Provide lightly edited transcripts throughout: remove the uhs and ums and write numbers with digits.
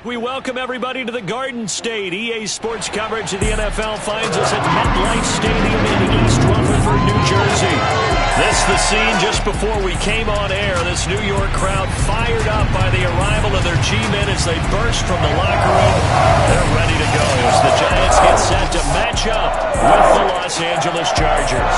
We welcome everybody to the Garden State. EA Sports coverage of the NFL finds us at MetLife Stadium in East Rutherford, New Jersey. This is the scene just before we came on air. This New York crowd fired up by the arrival of their G-men as they burst from the locker room. They're ready to go as the Giants get set to match up with the Los Angeles Chargers.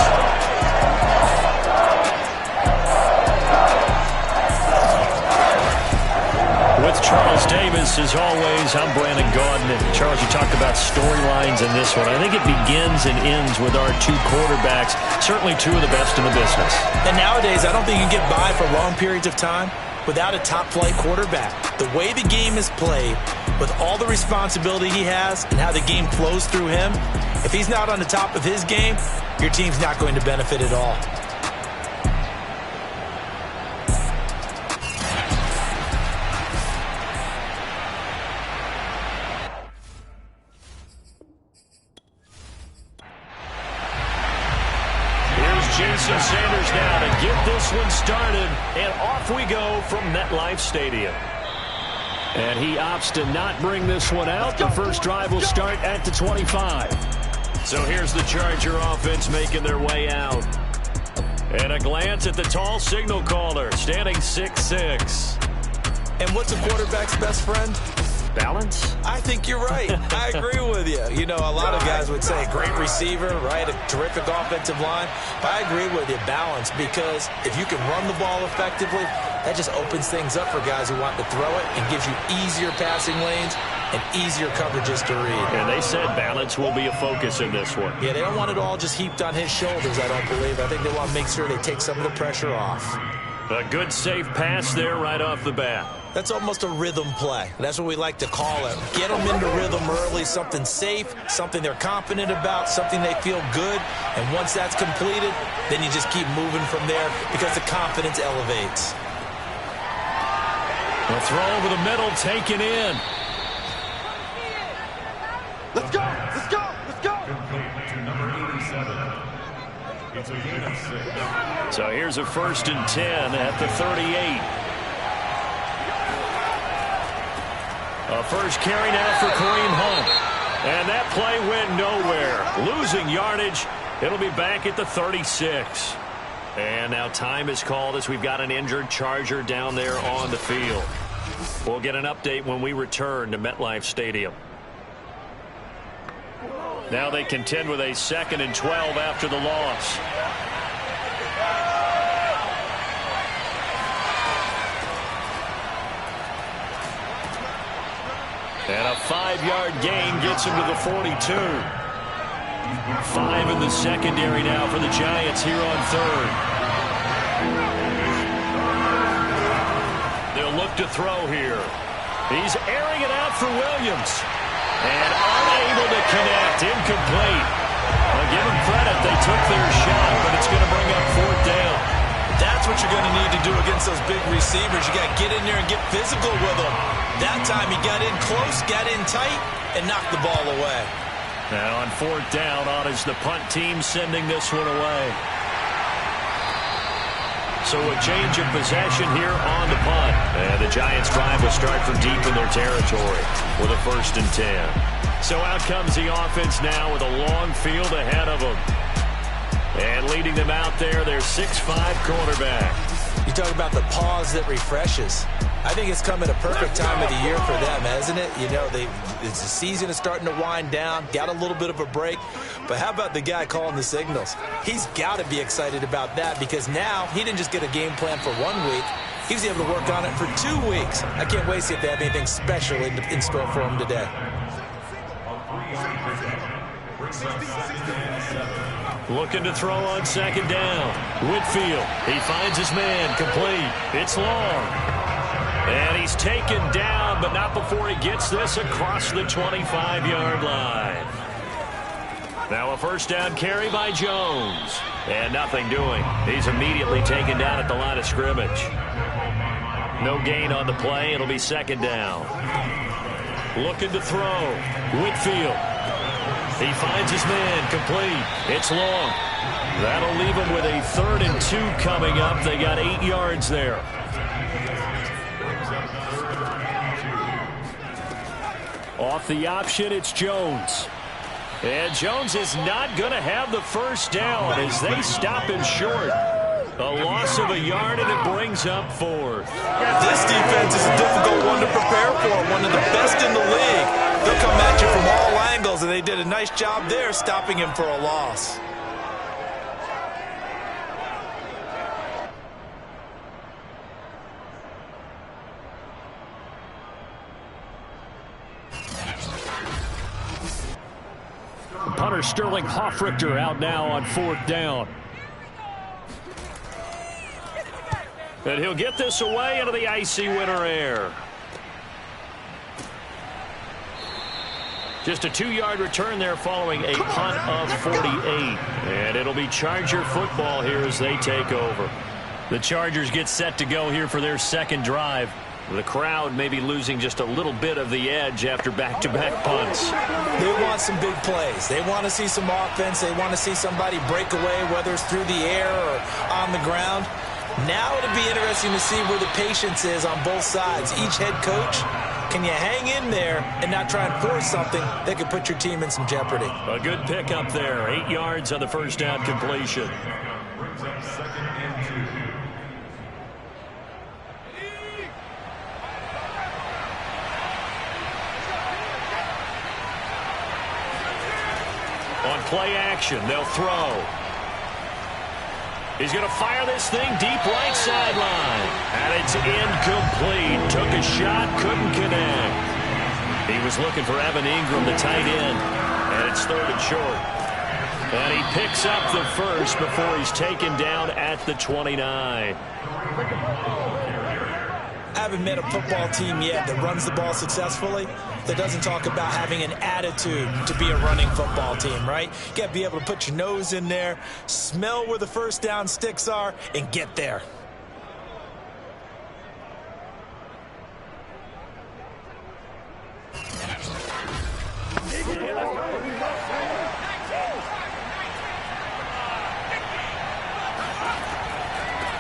With Charles Davis, as always, I'm Brandon Gaudin. And Charles, you talked about storylines in this one. I think it begins and ends with our two quarterbacks, certainly two of the best in the business. And nowadays, I don't think you can get by for long periods of time without a top-flight quarterback. The way the game is played, with all the responsibility he has and how the game flows through him, if he's not on the top of his game, your team's not going to benefit at all. Jason Sanders now to get this one started, and off we go from MetLife Stadium. And he opts to not bring this one out. The first drive will start at the 25. So here's the Charger offense making their way out. And a glance at the tall signal caller, standing 6'6". And what's a quarterback's best friend? Balance? I think you're right. I agree with you. You know, a lot of guys would say great receiver, right? A terrific offensive line. But I agree with you, balance, because if you can run the ball effectively, that just opens things up for guys who want to throw it and gives you easier passing lanes and easier coverages to read. And they said balance will be a focus in this one. Yeah, they don't want it all just heaped on his shoulders, I don't believe. I think they want to make sure they take some of the pressure off. A good, safe pass there right off the bat. That's almost a rhythm play. That's what we like to call it. Get them into rhythm early, something safe, something they're confident about, something they feel good. And once that's completed, then you just keep moving from there because the confidence elevates. A throw over the middle, taken in. Let's go! Let's go! Let's go! Number 87. It's a gain of 6. So here's a 1st and 10 at the 38. A first carry now for Kareem Hunt. And that play went nowhere. Losing yardage. It'll be back at the 36. And now time is called as we've got an injured Charger down there on the field. We'll get an update when we return to MetLife Stadium. Now they contend with a 2nd and 12 after the loss. And a 5-yard gain gets him to the 42. 5 in the secondary now for the Giants here on 3rd. They'll look to throw here. He's airing it out for Williams. And unable to connect. Incomplete. Well, give them credit. They took their shot, but it's going to bring up 4th down. That's what you're going to need to do against those big receivers. You got to get in there and get physical with them. That time he got in close, got in tight, and knocked the ball away. Now on 4th down, on is the punt team sending this one away. So a change of possession here on the punt. And the Giants drive will start from deep in their territory with a 1st and 10. So out comes the offense now with a long field ahead of them. And leading them out there, their 6'5" quarterback. You talk about the pause that refreshes. I think it's come at a perfect time of the year for them, hasn't it? You know, the season is starting to wind down, got a little bit of a break. But how about the guy calling the signals? He's got to be excited about that because now he didn't just get a game plan for 1 week. He was able to work on it for 2 weeks. I can't wait to see if they have anything special in store for him today. Looking to throw on 2nd down. Whitfield, he finds his man, complete. It's long. And he's taken down, but not before he gets this across the 25-yard line. Now a 1st down carry by Jones. And nothing doing. He's immediately taken down at the line of scrimmage. No gain on the play. It'll be 2nd down. Looking to throw. Whitfield. He finds his man, complete. It's long. That'll leave him with a 3rd and 2 coming up. They got 8 yards there. Off the option, it's Jones. And Jones is not going to have the first down as they stop him short. A loss of a yard, and it brings up fourth. This defense is a difficult one to prepare for, one of the best in the league. They'll come at you from all angles, and they did a nice job there stopping him for a loss. Punter Sterling Hoffrichter out now on fourth down. And he'll get this away into the icy winter air. Just a 2-yard return there following a punt of 48. And it'll be Charger football here as they take over. The Chargers get set to go here for their second drive. The crowd may be losing just a little bit of the edge after back-to-back punts. They want some big plays. They want to see some offense. They want to see somebody break away, whether it's through the air or on the ground. Now it'll be interesting to see where the patience is on both sides. Each head coach, can you hang in there and not try and force something that could put your team in some jeopardy? A good pickup there. 8 yards on the first down completion. Brings up 2nd and 2. On play action, they'll throw. He's going to fire this thing deep right sideline. And it's incomplete. Took a shot, couldn't connect. He was looking for Evan Ingram, the tight end. And it's 3rd and short. And he picks up the first before he's taken down at the 29. I haven't met a football team yet that runs the ball successfully that doesn't talk about having an attitude to be a running football team, right? You got to be able to put your nose in there, smell where the first down sticks are, and get there.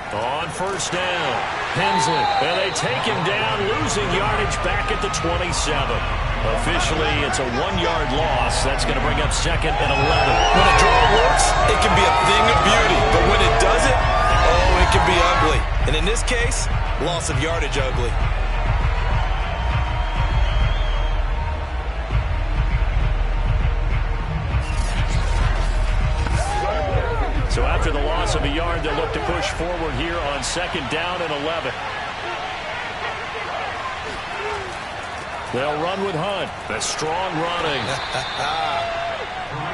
On first down, Hensley, and they take him down, losing yardage back at the 27. Officially, it's a 1-yard loss. That's going to bring up 2nd and 11. When a draw works, it can be a thing of beauty. But when it doesn't, oh, it can be ugly. And in this case, loss of yardage ugly. So after the loss of a yard, they'll look to push forward here on 2nd down and 11. They'll run with Hunt. The strong running.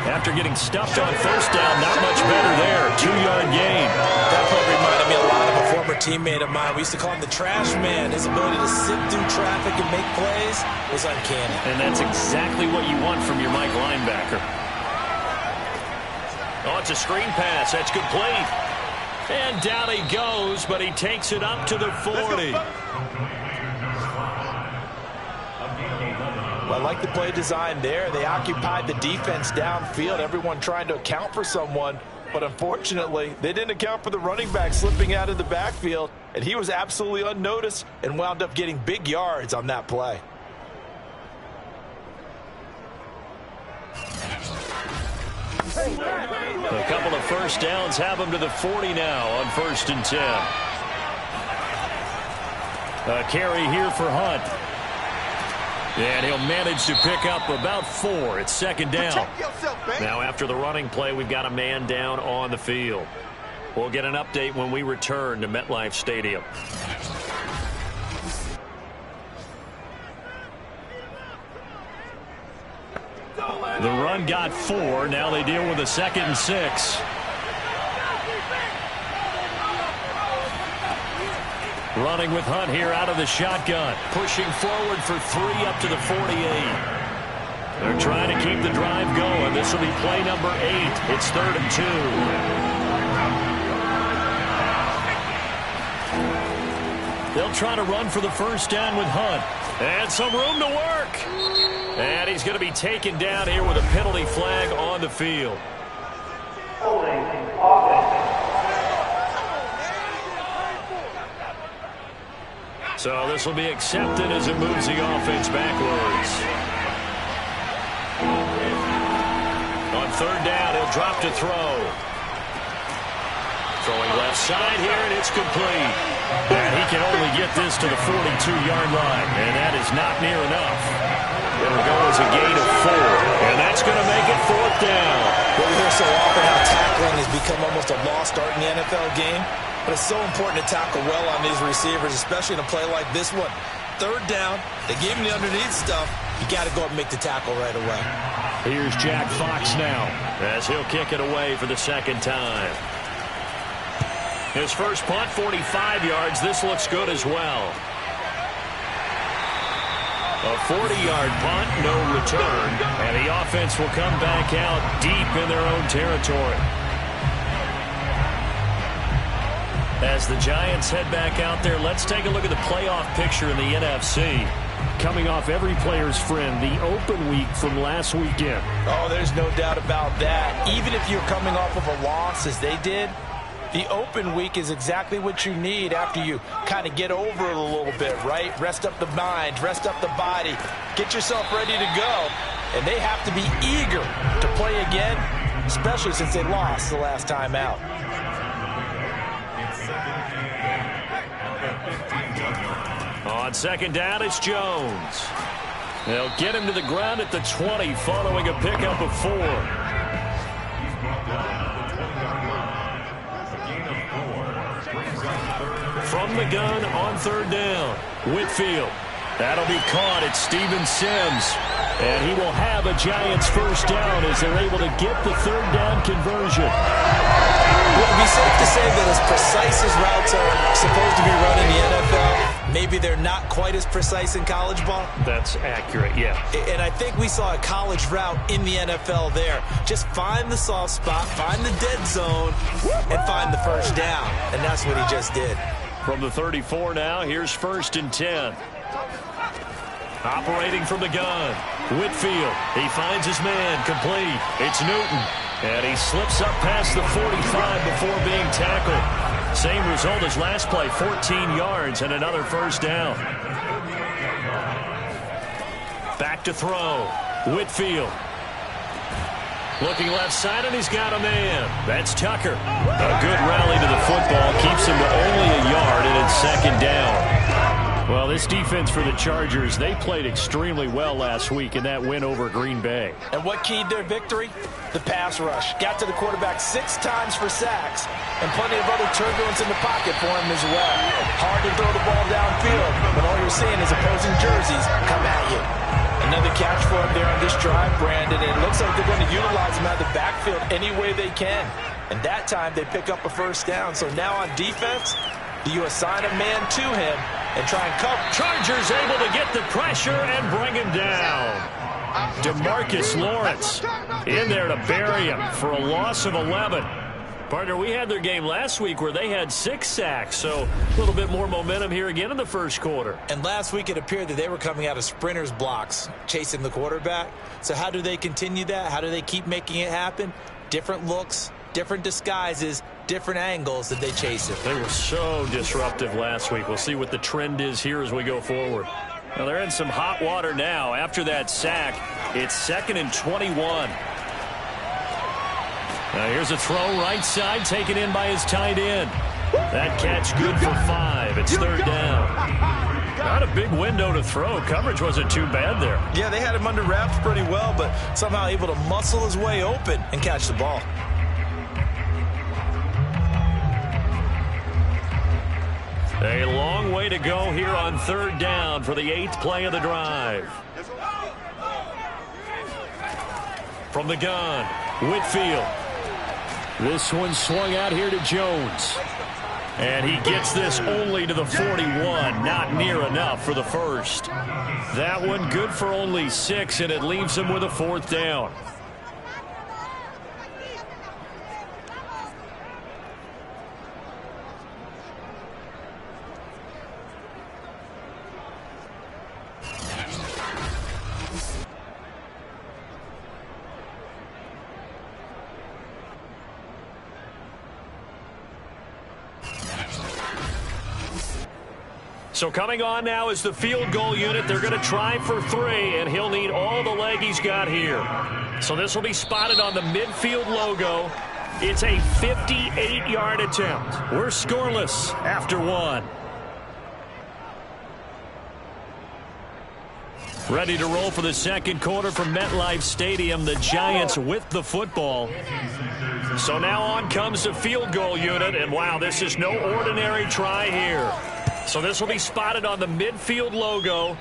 After getting stuffed on first down, not much better there. 2-yard gain. That play reminded me a lot of a former teammate of mine. We used to call him the trash man. His ability to sit through traffic and make plays was uncanny. And that's exactly what you want from your Mike linebacker. Oh, it's a screen pass. That's complete. And down he goes, but he takes it up to the 40. Well, I like the play design there. They occupied the defense downfield, everyone trying to account for someone. But unfortunately, they didn't account for the running back slipping out of the backfield. And he was absolutely unnoticed and wound up getting big yards on that play. A couple of first downs have him to the 40 now on 1st and 10. A carry here for Hunt. And he'll manage to pick up about 4. It's 2nd down. Now after the running play, we've got a man down on the field. We'll get an update when we return to MetLife Stadium. The run got 4. Now they deal with a 2nd and 6. Running with Hunt here out of the shotgun. Pushing forward for 3 up to the 48. They're trying to keep the drive going. This will be play number 8. It's 3rd and 2. They'll try to run for the first down with Hunt. And some room to work. And he's going to be taken down here with a penalty flag on the field. So this will be accepted as it moves the offense backwards. third down, he'll drop to throw. Throwing left side here, and it's complete. And he can only get this to the 42-yard line, and that is not near enough. It'll go as a gain of 4, and that's going to make it fourth down. Well, we hear so often how tackling has become almost a lost art in the NFL game, but it's so important to tackle well on these receivers, especially in a play like this one. Third down, they gave him the underneath stuff. You got to go up and make the tackle right away. Here's Jack Fox now, as he'll kick it away for the second time. His first punt, 45 yards. This looks good as well. A 40-yard punt, no return. And the offense will come back out deep in their own territory. As the Giants head back out there, let's take a look at the playoff picture in the NFC. Coming off every player's friend, the open week from last weekend. Oh, there's no doubt about that. Even if you're coming off of a loss, as they did, the open week is exactly what you need after you kind of get over it a little bit, right? Rest up the mind, rest up the body, get yourself ready to go. And they have to be eager to play again, especially since they lost the last time out. On second down, it's Jones. They'll get him to the ground at the 20 following a pickup of 4. From the gun on third down, Whitfield. That'll be caught at Steven Sims. And he will have a Giants first down as they're able to get the third down conversion. It would be safe to say that as precise as routes are supposed to be run in the NFL, maybe they're not quite as precise in college ball. That's accurate, yeah. And I think we saw a college route in the NFL there. Just find the soft spot, find the dead zone, and find the first down. And that's what he just did. From the 34 now, here's first and 10. Operating from the gun, Whitfield. He finds his man, complete. It's Newton. And he slips up past the 45 before being tackled. Same result as last play, 14 yards and another first down. Back to throw, Whitfield. Looking left side, and he's got a man. That's Tucker. A good rally to the football keeps him to only a yard, and it's second down. Well, this defense for the Chargers, they played extremely well last week in that win over Green Bay. And what keyed their victory? The pass rush. Got to the quarterback 6 times for sacks, and plenty of other turbulence in the pocket for him as well. Hard to throw the ball downfield when all you're seeing is opposing jerseys come at you. Another catch for him there on this drive, Brandon, and it looks like they're going to utilize him out of the backfield any way they can. And that time they pick up a first down. So now on defense, do you assign a man to him and try and cover? Chargers able to get the pressure and bring him down. DeMarcus Lawrence in there to bury him for a loss of 11. Partner, we had their game last week where they had 6 sacks, so a little bit more momentum here again in the first quarter. And last week it appeared that they were coming out of sprinters blocks, chasing the quarterback. So how do they continue that? How do they keep making it happen? Different looks, different disguises, different angles that they chase it. They were so disruptive last week. We'll see what the trend is here as we go forward. Now they're in some hot water now. After that sack, it's 2nd and 21. Now here's a throw right side taken in by his tight end. That catch good for 5. It's third down. Not a big window to throw. Coverage wasn't too bad there. Yeah, they had him under wraps pretty well, but somehow able to muscle his way open and catch the ball. A long way to go here on third down for the 8th play of the drive. From the gun, Whitfield. This one swung out here to Jones. And he gets this only to the 41. Not near enough for the first. That one good for only 6, and it leaves him with a 4th down. So coming on now is the field goal unit. They're going to try for 3, and he'll need all the leg he's got here. So this will be spotted on the midfield logo. It's a 58-yard attempt. We're scoreless after one. Ready to roll for the second quarter from MetLife Stadium. The Giants with the football. So now on comes the field goal unit. And wow, this is no ordinary try here. So this will be spotted on the midfield logo.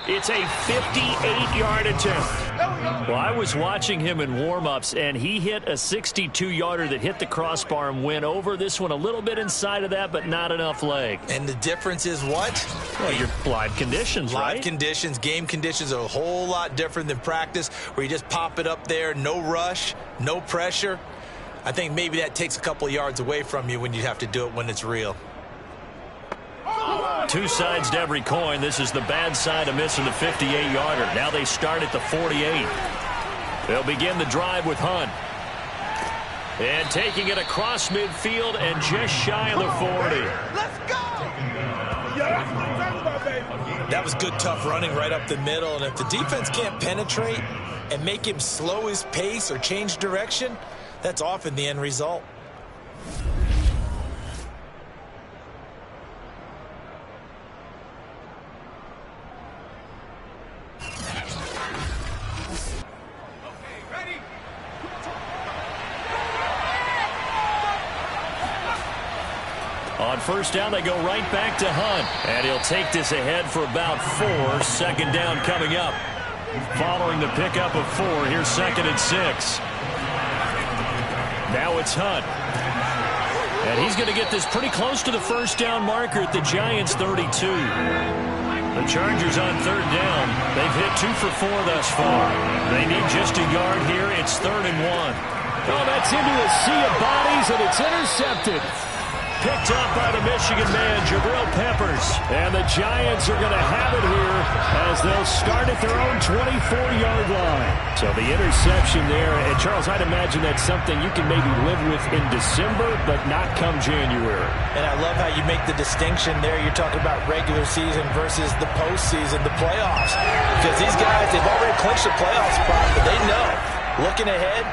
It's a 58-yard attempt. Well, I was watching him in warm-ups, and he hit a 62-yarder that hit the crossbar and went over. This one a little bit inside of that, but not enough leg. And the difference is what? Well, your live conditions, right? Live conditions, game conditions are a whole lot different than practice, where you just pop it up there, no rush, no pressure. I think maybe that takes a couple yards away from you when you have to do it when it's real. Two sides to every coin. This is the bad side of missing the 58-yarder. Now they start at the 48. They'll begin the drive with Hunt. And taking it across midfield and just shy of the 40. Let's go! That was good, tough running right up the middle. And if the defense can't penetrate and make him slow his pace or change direction, that's often the end result. On first down, they go right back to Hunt. And he'll take this ahead for about 4. Second down coming up. Following the pickup of 4, here's 2nd and 6. Now it's Hunt. And he's going to get this pretty close to the first down marker at the Giants' 32. The Chargers on third down. They've hit 2 for 4 thus far. They need just a yard here. It's 3rd and 1. Oh, that's into a sea of bodies, and it's intercepted. Picked up by the Michigan man, Jabril Peppers. And the Giants are going to have it here as they'll start at their own 24-yard line. So the interception there, and Charles, I'd imagine that's something you can maybe live with in December, but not come January. And I love how you make the distinction there. You're talking about regular season versus the postseason, the playoffs. Because these guys, they've already clinched the playoff spot, but they know, looking ahead,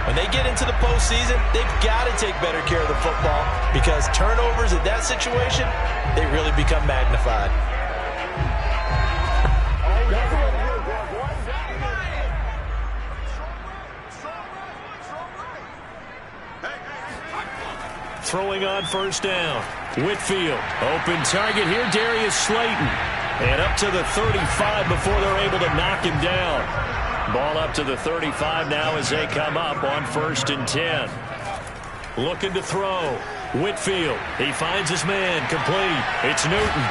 when they get into the postseason, they've got to take better care of the football because turnovers in that situation, they really become magnified. Throwing on first down. Whitfield, open target here, Darius Slayton. And up to the 35 before they're able to knock him down. Ball up to the 35 now as they come up on 1st and 10. Looking to throw. Whitfield, he finds his man, complete. It's Newton.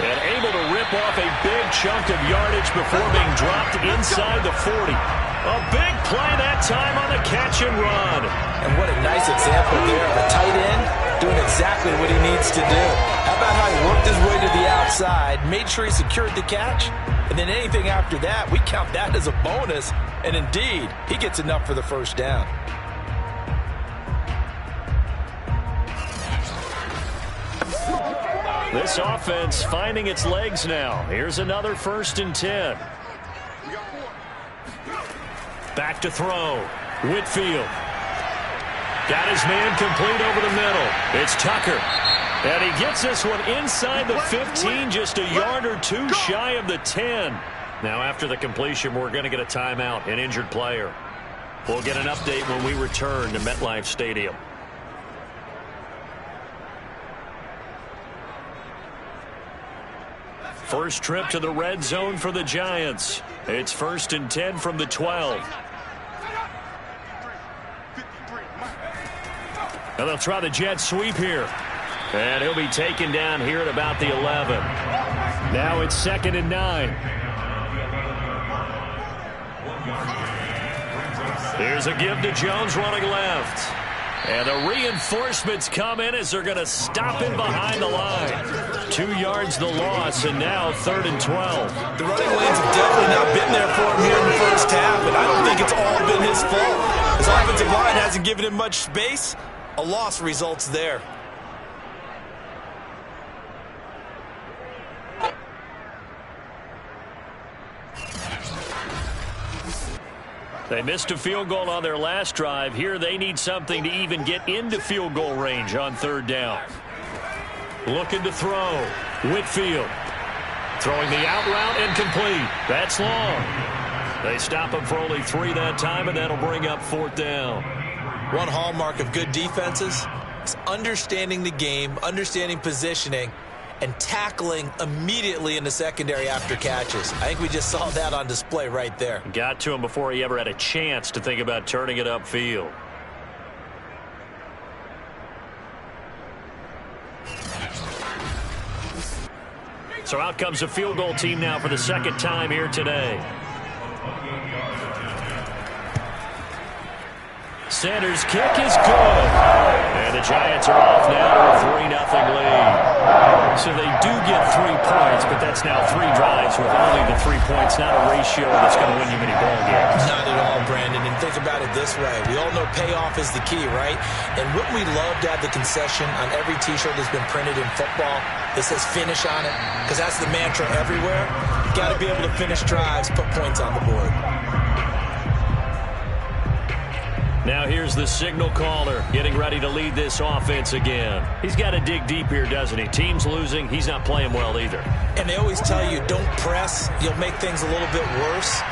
And able to rip off a big chunk of yardage before being dropped inside the 40. A big play that time on the catch and run. And what a nice example there of a tight end doing exactly what he needs to do. How about how he worked his way to the outside, made sure he secured the catch, and then anything after that, we count that as a bonus. And indeed, he gets enough for the first down. This offense finding its legs now. Here's another 1st and 10. Back to throw. Whitfield. Got his man complete over the middle. It's Tucker. And he gets this one inside the 15, just a yard or 2 shy of the 10. Now after the completion, we're going to get a timeout, an injured player. We'll get an update when we return to MetLife Stadium. First trip to the red zone for the Giants. It's 1st and 10 from the 12. And they'll try the jet sweep here. And he'll be taken down here at about the 11. Now it's 2nd and 9. Here's a give to Jones running left. And the reinforcements come in as they're going to stop him behind the line. 2 yards the loss, and now 3rd and 12. The running lanes have definitely not been there for him here in the first half, and I don't think it's all been his fault. His offensive line hasn't given him much space. A loss results there. They missed a field goal on their last drive. Here they need something to even get into field goal range on 3rd down. Looking to throw. Whitfield. Throwing the out route and complete. That's long. They stop him for only 3 that time, and that'll bring up 4th down. One hallmark of good defenses is understanding the game, understanding positioning, and tackling immediately in the secondary after catches. I think we just saw that on display right there. Got to him before he ever had a chance to think about turning it upfield. So out comes a field goal team now for the 2nd time here today. Center's kick is good. And the Giants are off now to a 3-0 lead. So they do get 3 points, but that's now 3 drives with only the 3 points, not a ratio that's going to win you many ball games. Not at all, Brandon. And think about it this way. We all know payoff is the key, right? And wouldn't we love to have the concession on every T-shirt that's been printed in football that says finish on it? Because that's the mantra everywhere. You got to be able to finish drives, put points on the board. Now here's the signal caller getting ready to lead this offense again. He's got to dig deep here, doesn't he? Team's losing. He's not playing well either. And they always tell you, don't press. You'll make things a little bit worse.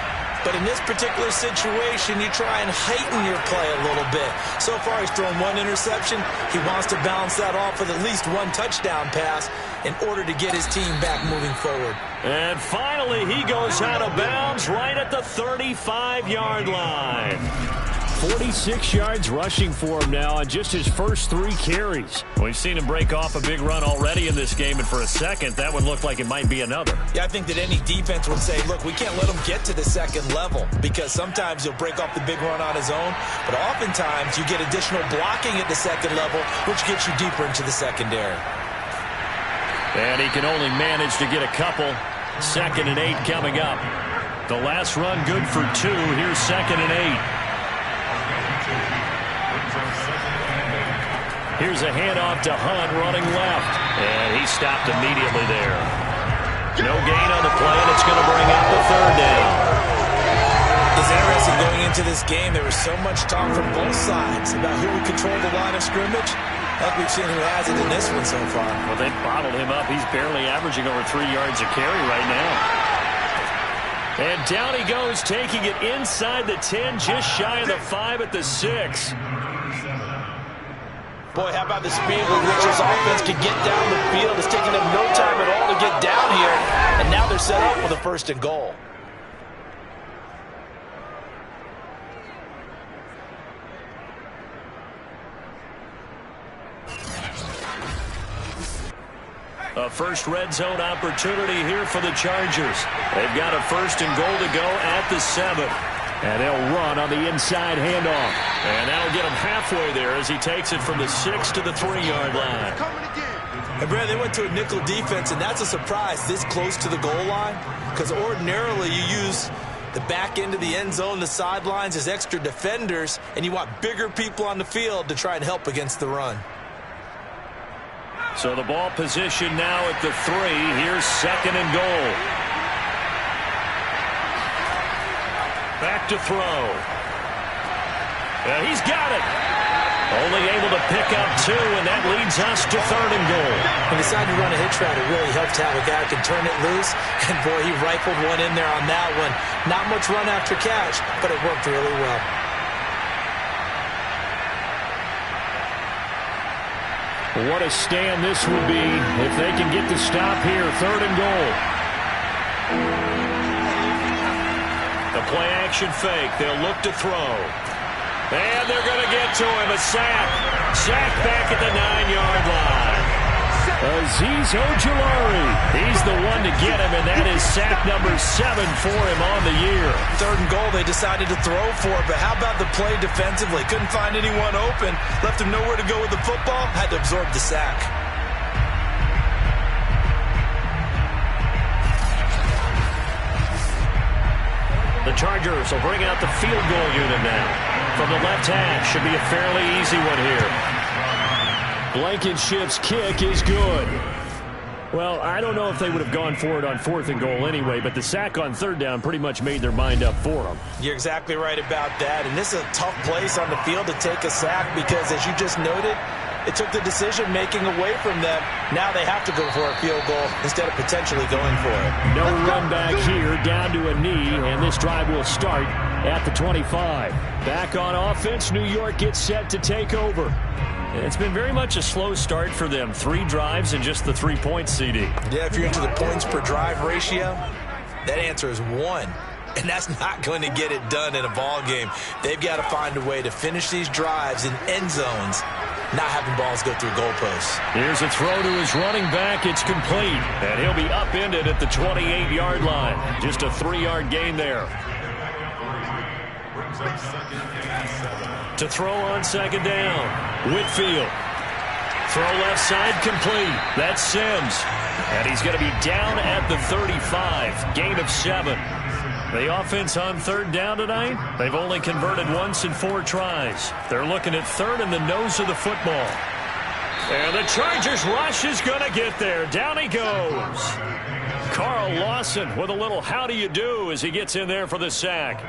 But in this particular situation, you try and heighten your play a little bit. So far, he's thrown 1 interception. He wants to balance that off with at least 1 touchdown pass in order to get his team back moving forward. And finally, he goes out of bounds right at the 35-yard line. 46 yards rushing for him now on just his first 3 carries. We've seen him break off a big run already in this game, and for a second, that one looked like it might be another. Yeah, I think that any defense would say, look, we can't let him get to the 2nd level, because sometimes he'll break off the big run on his own, but oftentimes you get additional blocking at the 2nd level, which gets you deeper into the secondary. And he can only manage to get a couple. 2nd and 8 coming up. The last run good for 2. Here's 2nd and 8. Here's a handoff to Hunt running left. And he stopped immediately there. No gain on the play, and it's going to bring up the 3rd down. It's interesting going into this game. There was so much talk from both sides about who would control the line of scrimmage. Like we've seen who has it in this one so far. Well, they bottled him up. He's barely averaging over 3 yards a carry right now. And down he goes, taking it inside the 10, just shy of the 5 at the 6. Boy, how about the speed with which this offense can get down the field? It's taking them no time at all to get down here. And now they're set up with a 1st and goal. A first red zone opportunity here for the Chargers. They've got a 1st and goal to go at the 7. And they'll run on the inside handoff. And that'll get him halfway there as he takes it from the 6 to the 3-yard line. And Brad, they went to a nickel defense, and that's a surprise this close to the goal line. Because ordinarily you use the back end of the end zone, the sidelines as extra defenders, and you want bigger people on the field to try and help against the run. So the ball position now at the 3. Here's 2nd and goal. Back to throw. And he's got it. Only able to pick up 2, and that leads us to 3rd and goal. He decided to run a hitch route. It really helped to have a guy who can turn it loose. And, boy, he rifled one in there on that one. Not much run after catch, but it worked really well. What a stand this would be if they can get the stop here. 3rd and goal. The play-action fake. They'll look to throw. And they're going to get to him. A sack. Sack back at the 9-yard line. Azeez Ojulari. He's the one to get him, and that is sack number 7 for him on the year. 3rd and goal they decided to throw for, but how about the play defensively? Couldn't find anyone open. Left him nowhere to go with the football. Had to absorb the sack. The Chargers will bring out the field goal unit now. From the left hash, should be a fairly easy one here. Blankenship's kick is good. Well, I don't know if they would have gone for it on 4th and goal anyway, but the sack on 3rd down pretty much made their mind up for them. You're exactly right about that, and this is a tough place on the field to take a sack because, as you just noted, it took the decision-making away from them. Now they have to go for a field goal instead of potentially going for it. No run back here, down to a knee, and this drive will start at the 25. Back on offense, New York gets set to take over. It's been very much a slow start for them. 3 drives and just the 3 points, CD. Yeah, if you're into the points per drive ratio, that answer is 1. And that's not going to get it done in a ball game. They've got to find a way to finish these drives in end zones, not having balls go through goalposts. Here's a throw to his running back. It's complete. And he'll be upended at the 28-yard line. Just a 3-yard gain there. To throw on 2nd down. Whitfield. Throw left side complete. That's Sims. And he's going to be down at the 35. Gain of 7. The offense on 3rd down tonight, they've only converted once in 4 tries. They're looking at 3rd in the nose of the football. And the Chargers rush is going to get there. Down he goes. Carl Lawson with a little how do you do as he gets in there for the sack.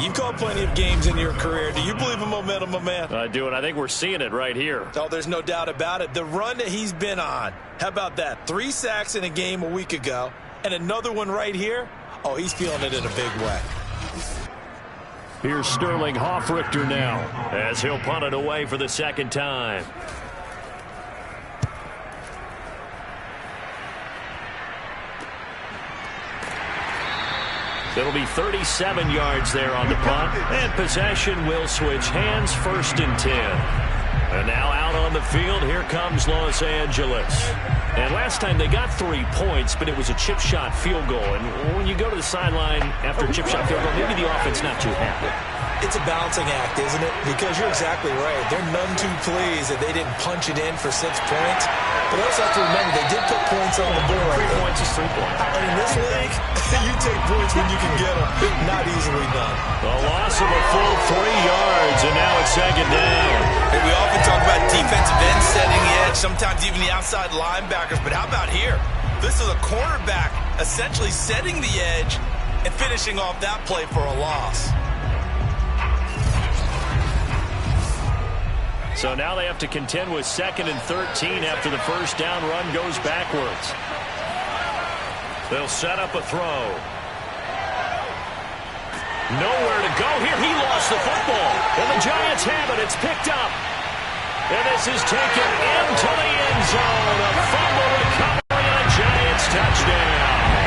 You've called plenty of games in your career. Do you believe in momentum, my man? I do, and I think we're seeing it right here. Oh, there's no doubt about it. The run that he's been on, how about that? 3 sacks in a game a week ago, and another one right here. Oh, he's feeling it in a big way. Here's Sterling Hoffrichter now as he'll punt it away for the 2nd time. It'll be 37 yards there on the punt, and possession will switch hands, 1st and 10. And now out on the field, here comes Los Angeles. And last time they got 3 points, but it was a chip shot field goal. And when you go to the sideline after a chip shot field goal, maybe the offense not too happy. It's a balancing act, isn't it? Because you're exactly right. They're none too pleased that they didn't punch it in for 6 points. But also have to remember, they did put points on the board. 3 points is 3 points. And in this league, you take points when you can get them. Not easily done. A loss of a full 3 yards, and now it's 2nd down. Hey, we often talk about defensive ends setting the edge, sometimes even the outside linebackers. But how about here? This is a cornerback essentially setting the edge and finishing off that play for a loss. So now they have to contend with 2nd and 13 after the 1st down run goes backwards. They'll set up a throw. Nowhere to go here. He lost the football. And the Giants have it. It's picked up. And this is taken into the end zone. A fumble recovery and a Giants touchdown.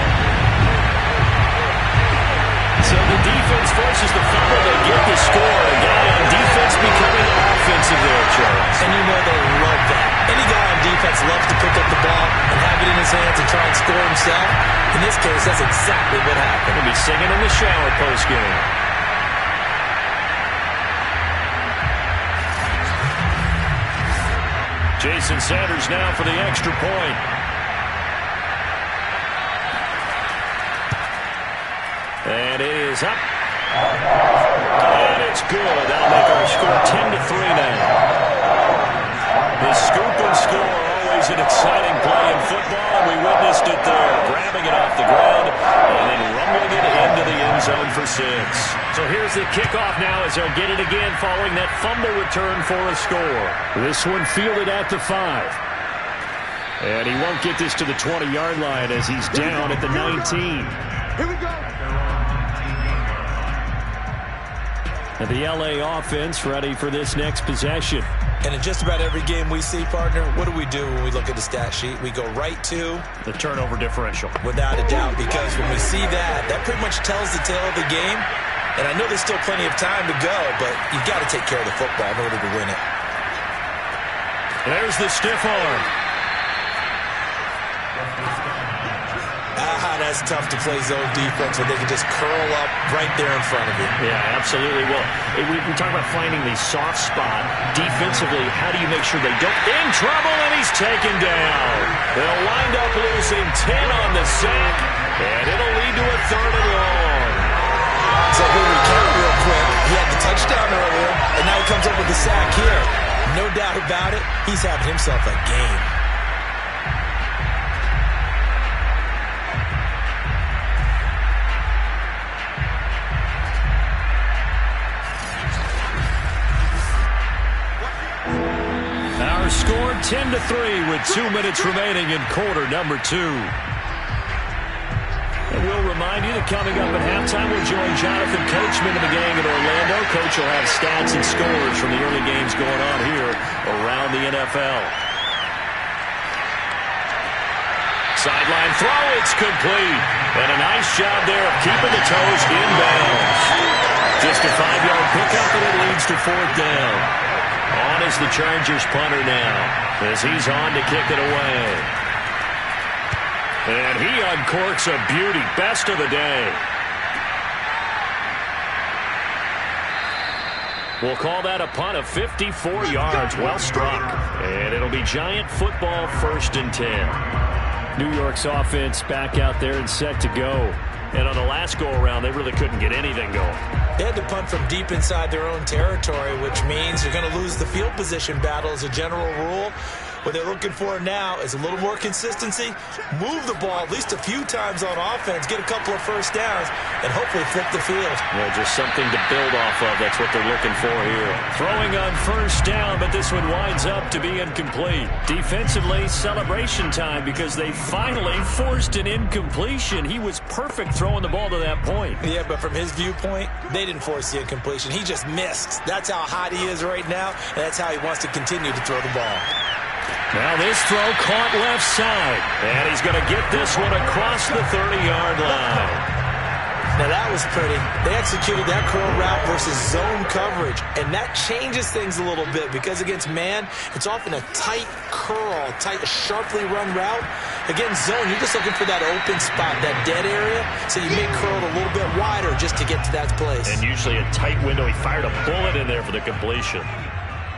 So the defense forces the fumble. They get the score. A guy on defense becoming an offensive there, Charles. And you know they love that. Any guy on defense loves to pick up the ball and have it in his hands and try and score himself. In this case, that's exactly what happened. He'll be singing in the shower post-game. Jason Sanders now for the extra point. And it is up. And it's good. That'll make our score 10-3 now. The scoop and score, always an exciting play in football, and we witnessed it there. Grabbing it off the ground and then rumbling it into the end zone for 6. So here's the kickoff now as they'll get it again following that fumble return for a score. This one fielded at the 5. And he won't get this to the 20-yard line as he's down at the 19. Here we go. And the LA offense ready for this next possession. And in just about every game we see, partner, what do when we look at the stat sheet? We go right to the turnover differential. Without a doubt, because when we see that, that pretty much tells the tale of the game. And I know there's still plenty of time to go, but you've got to take care of the football in order to win it. There's the stiff arm. That's tough to play zone defense when they can just curl up right there in front of you. Yeah, absolutely. Well, we talk about finding the soft spot defensively. How do you make sure they don't? In trouble, and he's taken down. They'll wind up losing 10 on the sack, and it'll lead to a 3rd and long. So here we count real quick. He had the touchdown earlier, and now he comes up with the sack here. No doubt about it, he's having himself a game. 3 with 2 minutes remaining in quarter number 2. And we'll remind you that coming up at halftime, we'll join Jonathan Coachman of the gang in Orlando. Coach will have stats and scores from the early games going on here around the NFL. Sideline throw, it's complete. And a nice job there of keeping the toes in bounds. Just a 5-yard pickup, and it leads to 4th down. On is the Chargers punter now, as he's on to kick it away. And he uncorks a beauty. Best of the day. We'll call that a punt of 54 yards. Well struck. And it'll be Giant football, 1st and 10. New York's offense back out there and set to go. And on the last go-around, they really couldn't get anything going. They had to punt from deep inside their own territory, which means you're going to lose the field position battle as a general rule. What they're looking for now is a little more consistency, move the ball at least a few times on offense, get a couple of first downs, and hopefully flip the field. Yeah, just something to build off of. That's what they're looking for here. Throwing on 1st down, but this one winds up to be incomplete. Defensively, celebration time because they finally forced an incompletion. He was perfect throwing the ball to that point. Yeah, but from his viewpoint, they didn't force the incompletion. He just missed. That's how hot he is right now, and that's how he wants to continue to throw the ball. Now this throw caught left side. And he's going to get this one across the 30-yard line. Now that was pretty. They executed that curl route versus zone coverage. And that changes things a little bit because against man, it's often a tight curl, sharply run route. Against zone, you're just looking for that open spot, that dead area. So you may curl it a little bit wider just to get to that place. And usually a tight window. He fired a bullet in there for the completion.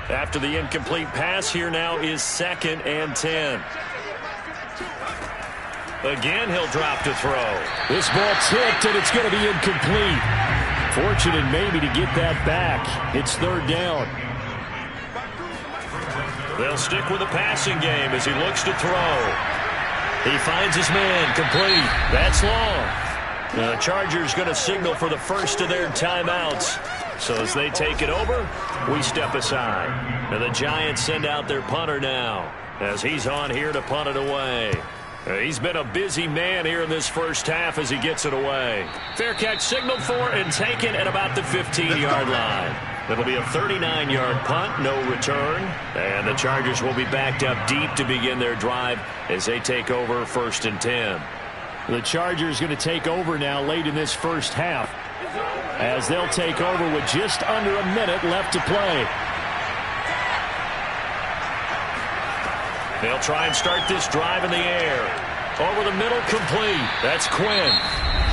After the incomplete pass, here now is 2nd and 10. Again, he'll drop to throw. This ball tipped, and it's going to be incomplete. Fortunate maybe to get that back. It's 3rd down. They'll stick with the passing game as he looks to throw. He finds his man, complete. That's long. The Chargers going to signal for the first of their timeouts. So as they take it over, we step aside. And the Giants send out their punter now as he's on here to punt it away. He's been a busy man here in this first half as he gets it away. Fair catch signaled for and taken at about the 15-yard line. It'll be a 39-yard punt, no return. And the Chargers will be backed up deep to begin their drive as they take over 1st and 10. The Chargers going to take over now late in this first half, as they'll take over with just under a minute left to play. They'll try and start this drive in the air. Over the middle, complete. That's Quinn.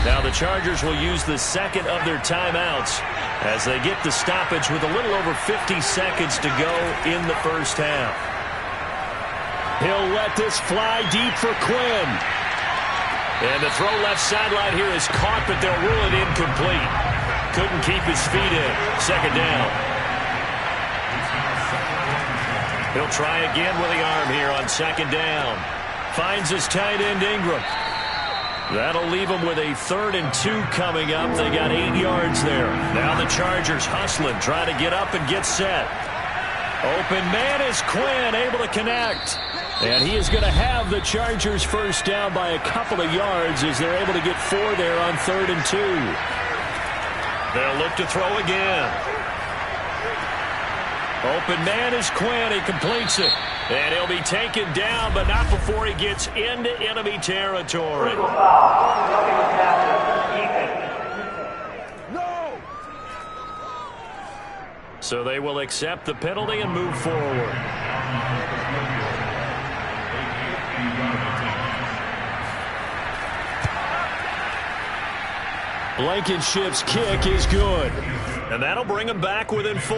Now the Chargers will use the 2nd of their timeouts as they get the stoppage with a little over 50 seconds to go in the first half. He'll let this fly deep for Quinn. And the throw left sideline here is caught, but they'll rule it incomplete. Couldn't keep his feet in. 2nd down. He'll try again with the arm here on 2nd down. Finds his tight end Ingram. That'll leave him with a 3rd and 2 coming up. They got 8 yards there. Now the Chargers hustling, trying to get up and get set. Open man is Quinn, able to connect. And he is going to have the Chargers first down by a couple of yards as they're able to get 4 there on 3rd and 2. They'll look to throw again. Open man is Quinn. He completes it. And he'll be taken down, but not before he gets into enemy territory. No! So they will accept the penalty and move forward. Blankenship's kick is good. And that'll bring him back within 4.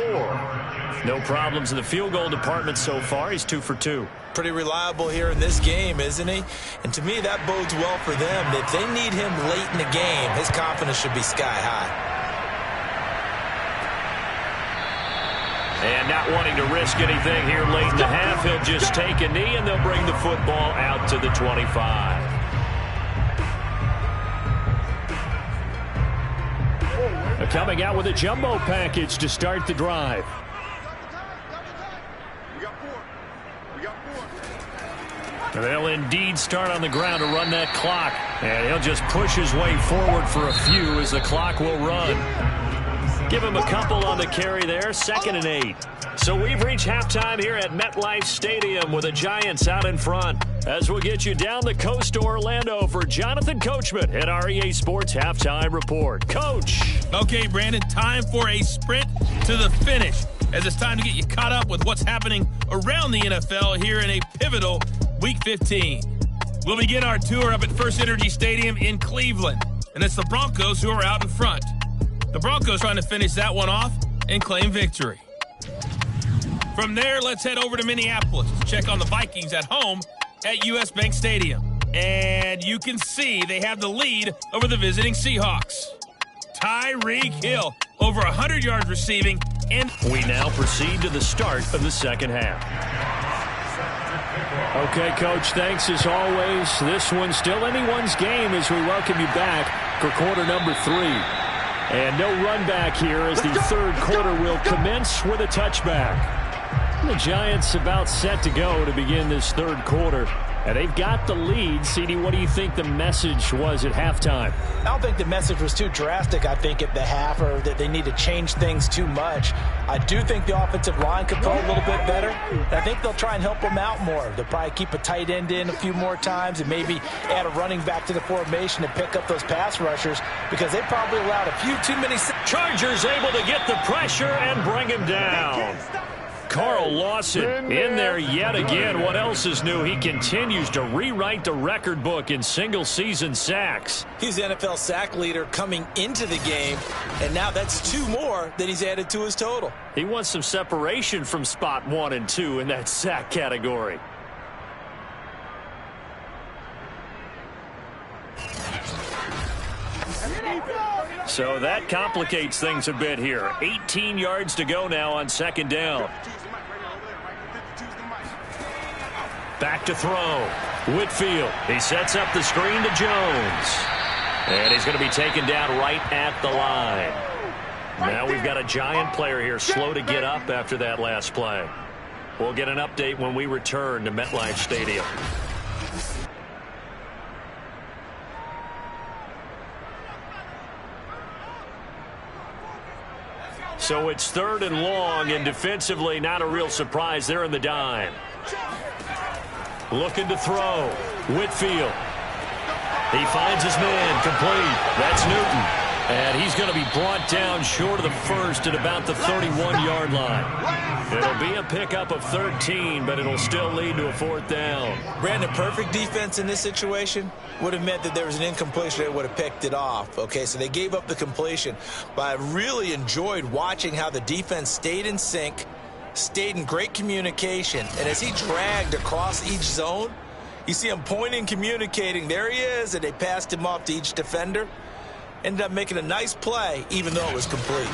No problems in the field goal department so far. He's 2 for 2. Pretty reliable here in this game, isn't he? And to me, that bodes well for them. If they need him late in the game, his confidence should be sky high. And not wanting to risk anything here late in the half, he'll just take a knee, and they'll bring the football out to the 25. Coming out with a jumbo package to start the drive. We got 4. We got 4. They'll indeed start on the ground to run that clock. And he'll just push his way forward for a few as the clock will run. Give him a couple on the carry there, 2nd and 8. So we've reached halftime here at MetLife Stadium with the Giants out in front. As we'll get you down the coast to Orlando for Jonathan Coachman at our EA Sports Halftime Report. Coach. Okay, Brandon, time for a sprint to the finish, as it's time to get you caught up with what's happening around the NFL here in a pivotal Week 15. We'll begin our tour up at First Energy Stadium in Cleveland, and it's the Broncos who are out in front. The Broncos trying to finish that one off and claim victory. From there, let's head over to Minneapolis to check on the Vikings at home at US Bank Stadium. And you can see they have the lead over the visiting Seahawks. Tyreek Hill, over 100 yards receiving. And we now proceed to the start of the second half. Okay, Coach, thanks as always. This one's still anyone's game as we welcome you back for quarter number 3. And no run back here as the third quarter will commence with a touchback. The Giants about set to go to begin this third quarter. And they've got the lead. CD, what do you think the message was at halftime? I don't think the message was too drastic, I think, at the half, or that they need to change things too much. I do think the offensive line could play a little bit better. And I think they'll try and help them out more. They'll probably keep a tight end in a few more times and maybe add a running back to the formation to pick up those pass rushers, because they probably allowed a few too many. Chargers able to get the pressure and bring him down. Carl Lawson in there yet again. What else is new? He continues to rewrite the record book in single-season sacks. He's the NFL sack leader coming into the game, and now that's 2 more that he's added to his total. He wants some separation from spot 1 and 2 in that sack category. So that complicates things a bit here. 18 yards to go now on second down. Back to throw. Whitfield. He sets up the screen to Jones. And he's going to be taken down right at the line. Now we've got a Giant player here slow to get up after that last play. We'll get an update when we return to MetLife Stadium. So it's 3rd and long, and defensively not a real surprise. They're in the dime. Looking to throw. Whitfield. He finds his man complete. That's Newton. And he's going to be brought down short of the first at about the 31-yard line. It'll be a pickup of 13, but it'll still lead to a 4th down. Brandon, perfect defense in this situation would have meant that there was an incompletion that would have picked it off. Okay, so they gave up the completion. But I really enjoyed watching how the defense stayed in sync, stayed in great communication. And as he dragged across each zone, you see him pointing, communicating. There he is, and they passed him off to each defender. Ended up making a nice play, even though it was complete.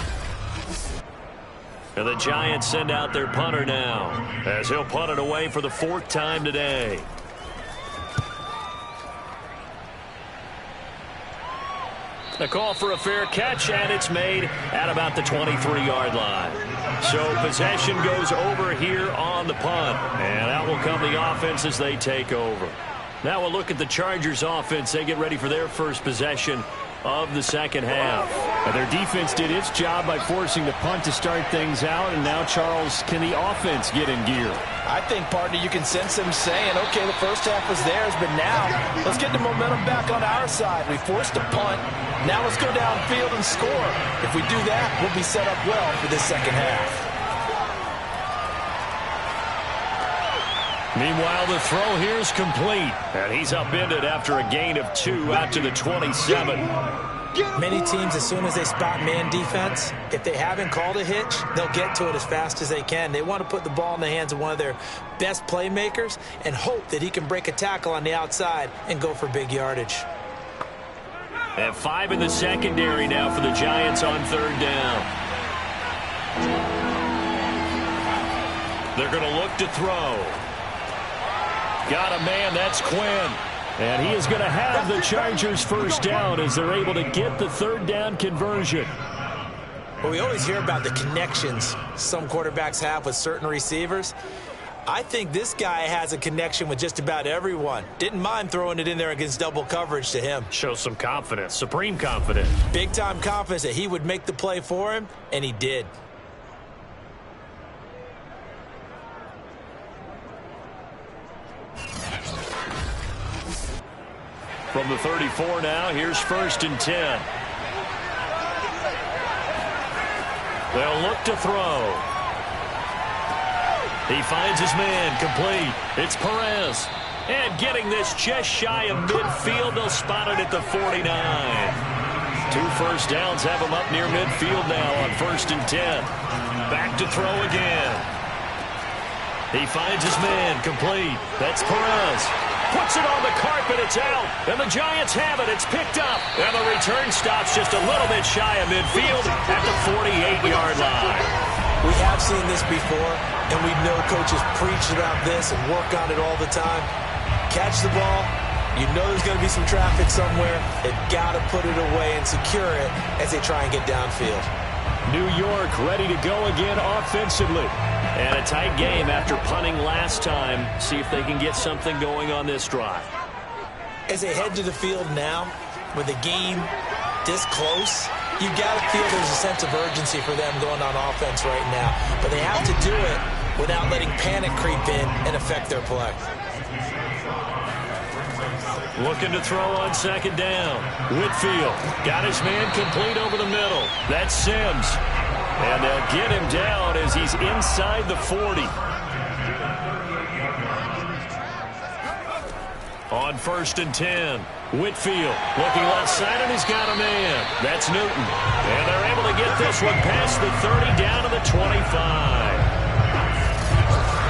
And the Giants send out their punter now, as he'll punt it away for the 4th time today. The call for a fair catch, and it's made at about the 23-yard line. So possession goes over here on the punt, and out will come the offense as they take over. Now we'll look at the Chargers offense. They get ready for their first possession of the second half. And their defense did its job by forcing the punt to start things out, and now, Charles, can the offense get in gear? I think, partner, you can sense them saying, okay, the first half was theirs, but now let's get the momentum back on our side. We forced a punt. Now let's go downfield and score. If we do that, we'll be set up well for this second half. Meanwhile, the throw here is complete, and he's upended after a gain of 2 out to the 27. Many teams, as soon as they spot man defense, if they haven't called a hitch, they'll get to it as fast as they can. They want to put the ball in the hands of one of their best playmakers and hope that he can break a tackle on the outside and go for big yardage. And 5 in the secondary now for the Giants on 3rd down. They're going to look to throw. Got a man, that's Quinn. And he is going to have the Chargers first down as they're able to get the 3rd down conversion. Well, we always hear about the connections some quarterbacks have with certain receivers. I think this guy has a connection with just about everyone. Didn't mind throwing it in there against double coverage to him. Shows some confidence, supreme confidence. Big-time confidence that he would make the play for him, and he did. From the 34 now, here's 1st and 10. They'll look to throw. He finds his man, complete. It's Perez. And getting this just shy of midfield, they'll spot it at the 49. 2 first downs have him up near midfield now on 1st and 10. Back to throw again. He finds his man, complete. That's Perez. Puts it on the carpet, it's out. And the Giants have it, it's picked up. And the return stops just a little bit shy of midfield at the 48-yard line. We have seen this before, and we know coaches preach about this and work on it all the time. Catch the ball. You know there's going to be some traffic somewhere. They've got to put it away and secure it as they try and get downfield. New York ready to go again offensively. And a tight game after punting last time. See if they can get something going on this drive. As they head to the field now, with the game this close, you got to feel there's a sense of urgency for them going on offense right now. But they have to do it without letting panic creep in and affect their play. Looking to throw on 2nd down. Whitfield got his man complete over the middle. That's Sims. And they'll get him down as he's inside the 40. On 1st and 10. Whitfield looking left side, and he's got a man. That's Newton. And they're able to get this one past the 30 down to the 25.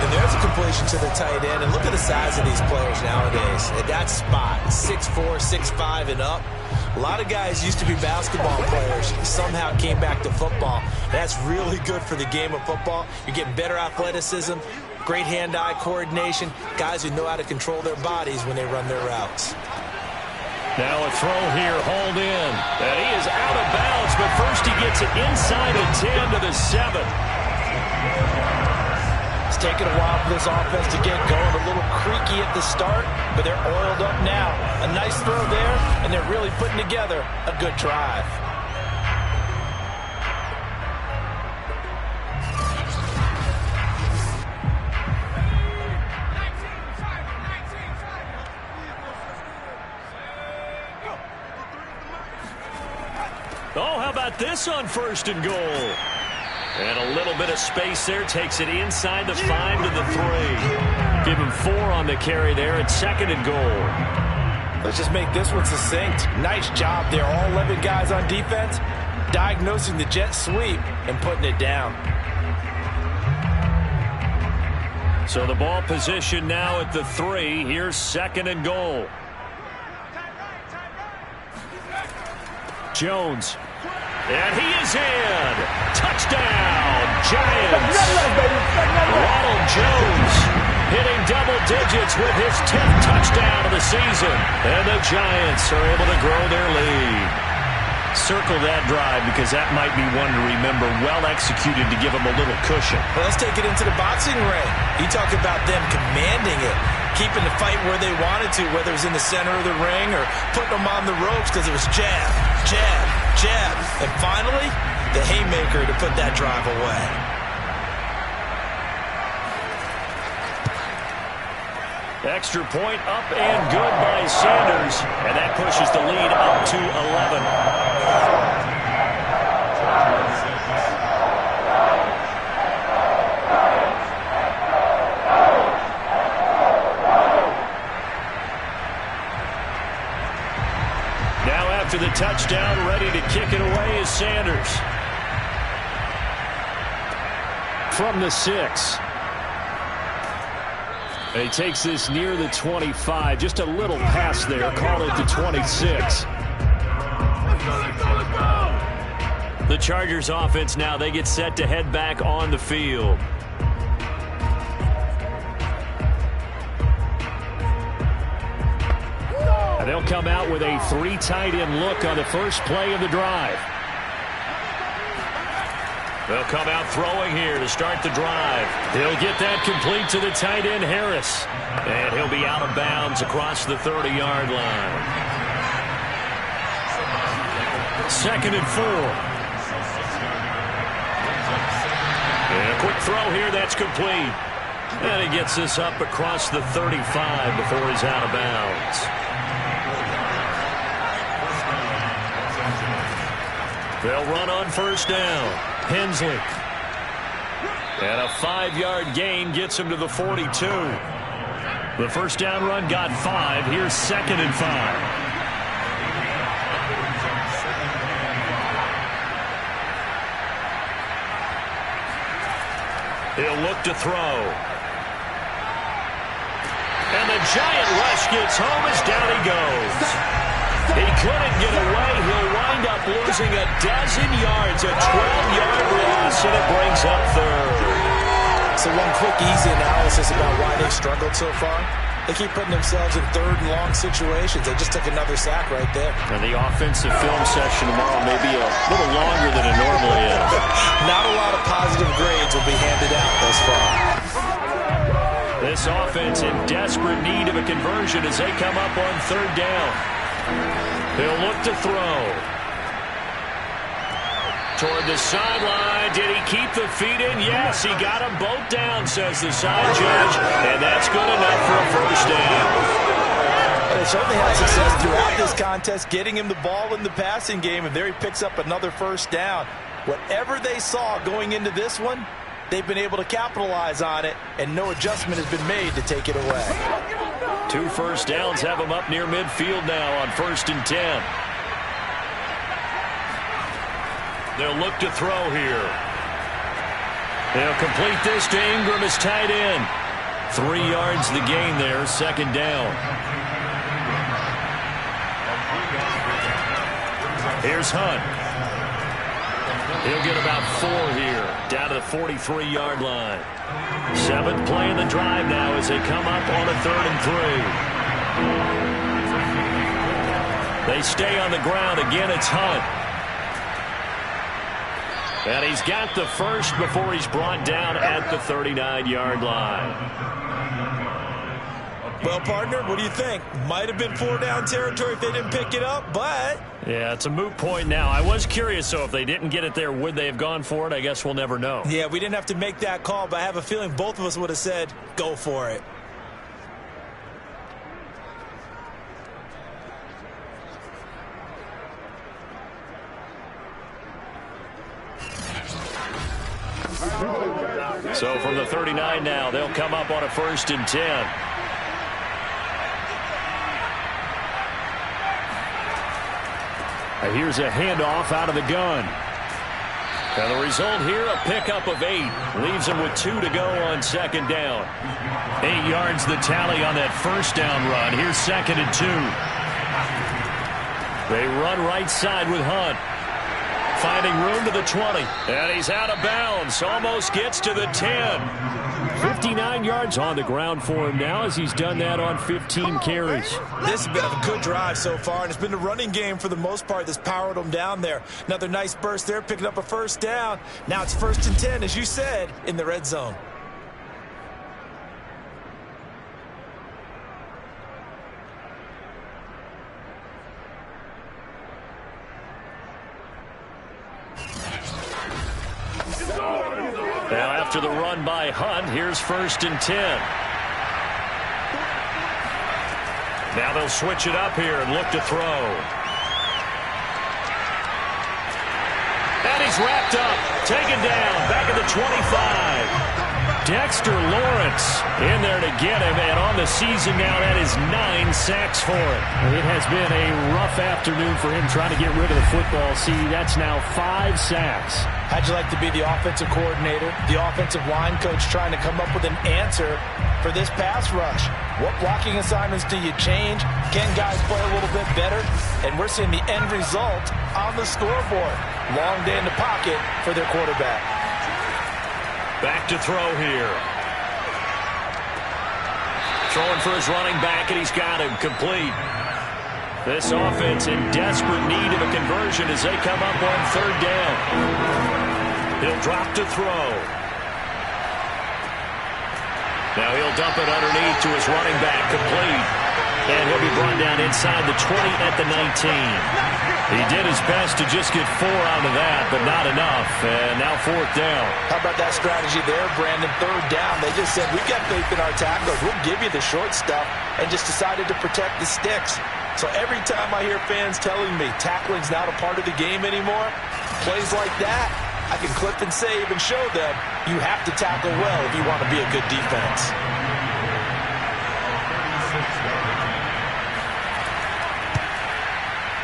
And there's a completion to the tight end. And look at the size of these players nowadays. At that spot, 6'4", 6'5", and up. A lot of guys used to be basketball players, somehow came back to football. That's really good for the game of football. You're getting better athleticism, great hand-eye coordination, guys who know how to control their bodies when they run their routes. Now a throw here, hauled in. And he is out of bounds, but first he gets it inside the 10 to the 7. It's taken a while for this offense to get going. A little creaky at the start, but they're oiled up now. A nice throw there, and they're really putting together a good drive. Oh, how about this on 1st and goal? And a little bit of space there takes it inside the 5 to the 3. Give him 4 on the carry there at 2nd and goal. Let's just make this one succinct. Nice job there. All 11 guys on defense diagnosing the jet sweep and putting it down. So the ball position now at the 3. Here's 2nd and goal. Jones. And he is in. Touchdown, Giants. Ronald Jones hitting double digits with his 10th touchdown of the season. And the Giants are able to grow their lead. Circle that drive because that might be one to remember. Well executed to give them a little cushion. Well, let's take it into the boxing ring. You talk about them commanding it, keeping the fight where they wanted to, whether it was in the center of the ring or putting them on the ropes because it was jab, jab, jab. And finally, the haymaker to put that drive away. Extra point up and good by Sanders. And that pushes the lead up to 11. Now after the touchdown, ready to kick it away is Sanders. From the 6. And he takes this near the 25. Just a little pass there. Call it the 26. The Chargers offense now, they get set to head back on the field. And they'll come out with a 3 tight end look on the first play of the drive. They'll come out throwing here to start the drive. He'll get that complete to the tight end, Harris. And he'll be out of bounds across the 30-yard line. 2nd and 4. And a quick throw here, that's complete. And he gets this up across the 35 before he's out of bounds. They'll run on 1st down. Hensley. And a 5-yard gain gets him to the 42. The 1st down run got 5. Here's 2nd and 5. He'll look to throw. And the giant rush gets home as down he goes. He couldn't get away. He'll wind up losing a dozen yards, a 12-yard loss, and it brings up 3rd. So one quick, easy analysis about why they've struggled so far. They keep putting themselves in 3rd and long situations. They just took another sack right there. And the offensive film session tomorrow may be a little longer than it normally is. Not a lot of positive grades will be handed out thus far. This offense in desperate need of a conversion as they come up on 3rd down. He'll look to throw. Toward the sideline. Did he keep the feet in? Yes, he got them both down, says the side judge. And that's good enough for a 1st down. They certainly had success throughout this contest, getting him the ball in the passing game, and there he picks up another 1st down. Whatever they saw going into this one, they've been able to capitalize on it, and no adjustment has been made to take it away. 2 1st downs have them up near midfield now on 1st and 10. They'll look to throw here. They'll complete this to Ingram as tight end. 3 yards the gain there, 2nd down. Here's Hunt. He'll get about 4 here, down to the 43-yard line. 7th play in the drive now as they come up on a 3rd and 3. They stay on the ground. Again, it's Hunt. And he's got the 1st before he's brought down at the 39-yard line. Well, partner, what do you think? Might have been 4-down territory if they didn't pick it up, but... Yeah, it's a moot point now. I was curious, so if they didn't get it there, would they have gone for it? I guess we'll never know. Yeah, we didn't have to make that call, but I have a feeling both of us would have said, go for it. So from the 39 now, they'll come up on a 1st and 10. Here's a handoff out of the gun. And the result here, a pickup of 8. Leaves him with 2 to go on 2nd down. 8 yards the tally on that 1st down run. Here's 2nd and 2. They run right side with Hunt. Finding room to the 20. And he's out of bounds. Almost gets to the 10. 59 yards on the ground for him now as he's done that on 15 carries. This has been a good drive so far, and it's been the running game for the most part that's powered him down there. Another nice burst there, picking up a 1st down. Now it's 1st and 10, as you said, in the red zone. Now after the run by Hunt, here's 1st and 10. Now they'll switch it up here and look to throw. And he's wrapped up, taken down, back at the 25. Dexter Lawrence in there to get him, and on the season now, that is 9 sacks for him. It has been a rough afternoon for him trying to get rid of the football. See, that's now 5 sacks. How'd you like to be the offensive coordinator, the offensive line coach trying to come up with an answer for this pass rush? What blocking assignments do you change? Can guys play a little bit better? And we're seeing the end result on the scoreboard. Long day in the pocket for their quarterback. Back to throw here. Throwing for his running back, and he's got him complete. This offense in desperate need of a conversion as they come up on 3rd down. He'll drop to throw. Now he'll dump it underneath to his running back, complete. And he'll be brought down inside the 20 at the 19. He did his best to just get 4 out of that, but not enough. And now 4th down. How about that strategy there, Brandon? 3rd down. They just said, we've got faith in our tacklers. We'll give you the short stuff, and just decided to protect the sticks. So every time I hear fans telling me tackling's not a part of the game anymore, plays like that, I can clip and save and show them you have to tackle well if you want to be a good defense.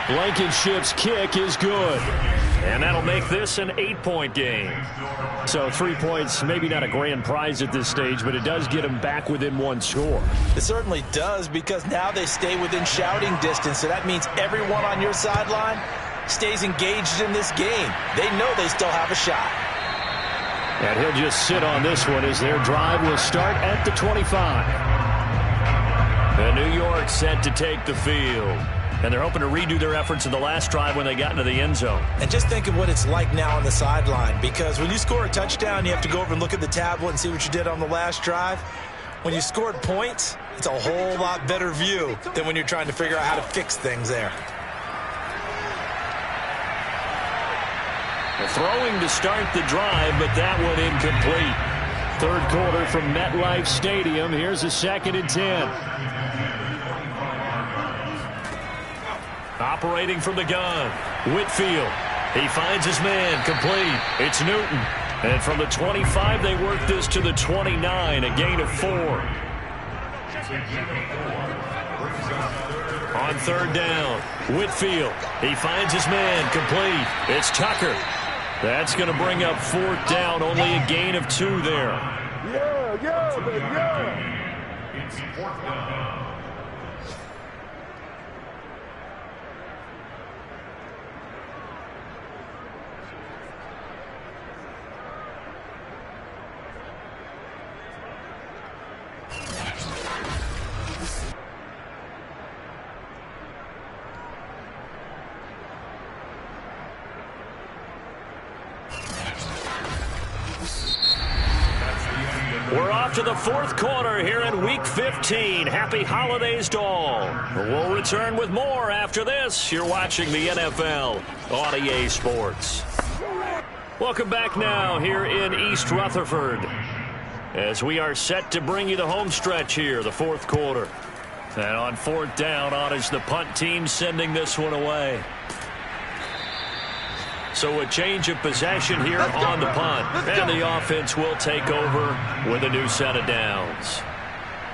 Blankenship's kick is good. And that'll make this an 8-point game. So 3 points, maybe not a grand prize at this stage, but it does get them back within 1 score. It certainly does, because now they stay within shouting distance. So that means everyone on your sideline stays engaged in this game. They know they still have a shot. And he'll just sit on this one as their drive will start at the 25. And New York set to take the field. And they're hoping to redo their efforts in the last drive when they got into the end zone. And just think of what it's like now on the sideline, because when you score a touchdown, you have to go over and look at the tablet and see what you did on the last drive. When you scored points, it's a whole lot better view than when you're trying to figure out how to fix things there. Throwing to start the drive, but that one incomplete. 3rd quarter from MetLife Stadium. Here's a 2nd and 10. Operating from the gun, Whitfield. He finds his man, complete. It's Newton. And from the 25, they work this to the 29, a gain of 4. On 3rd down, Whitfield. He finds his man, complete. It's Tucker. That's going to bring up 4th down, only a gain of 2 there. It's 4th down. We're off to the 4th quarter here in Week 15. Happy holidays to all. We'll return with more after this. You're watching the NFL on EA Sports. Welcome back now here in East Rutherford, as we are set to bring you the home stretch here, the 4th quarter. And on 4th down, on is the punt team sending this one away. So a change of possession here on the punt. And the offense will take over with a new set of downs.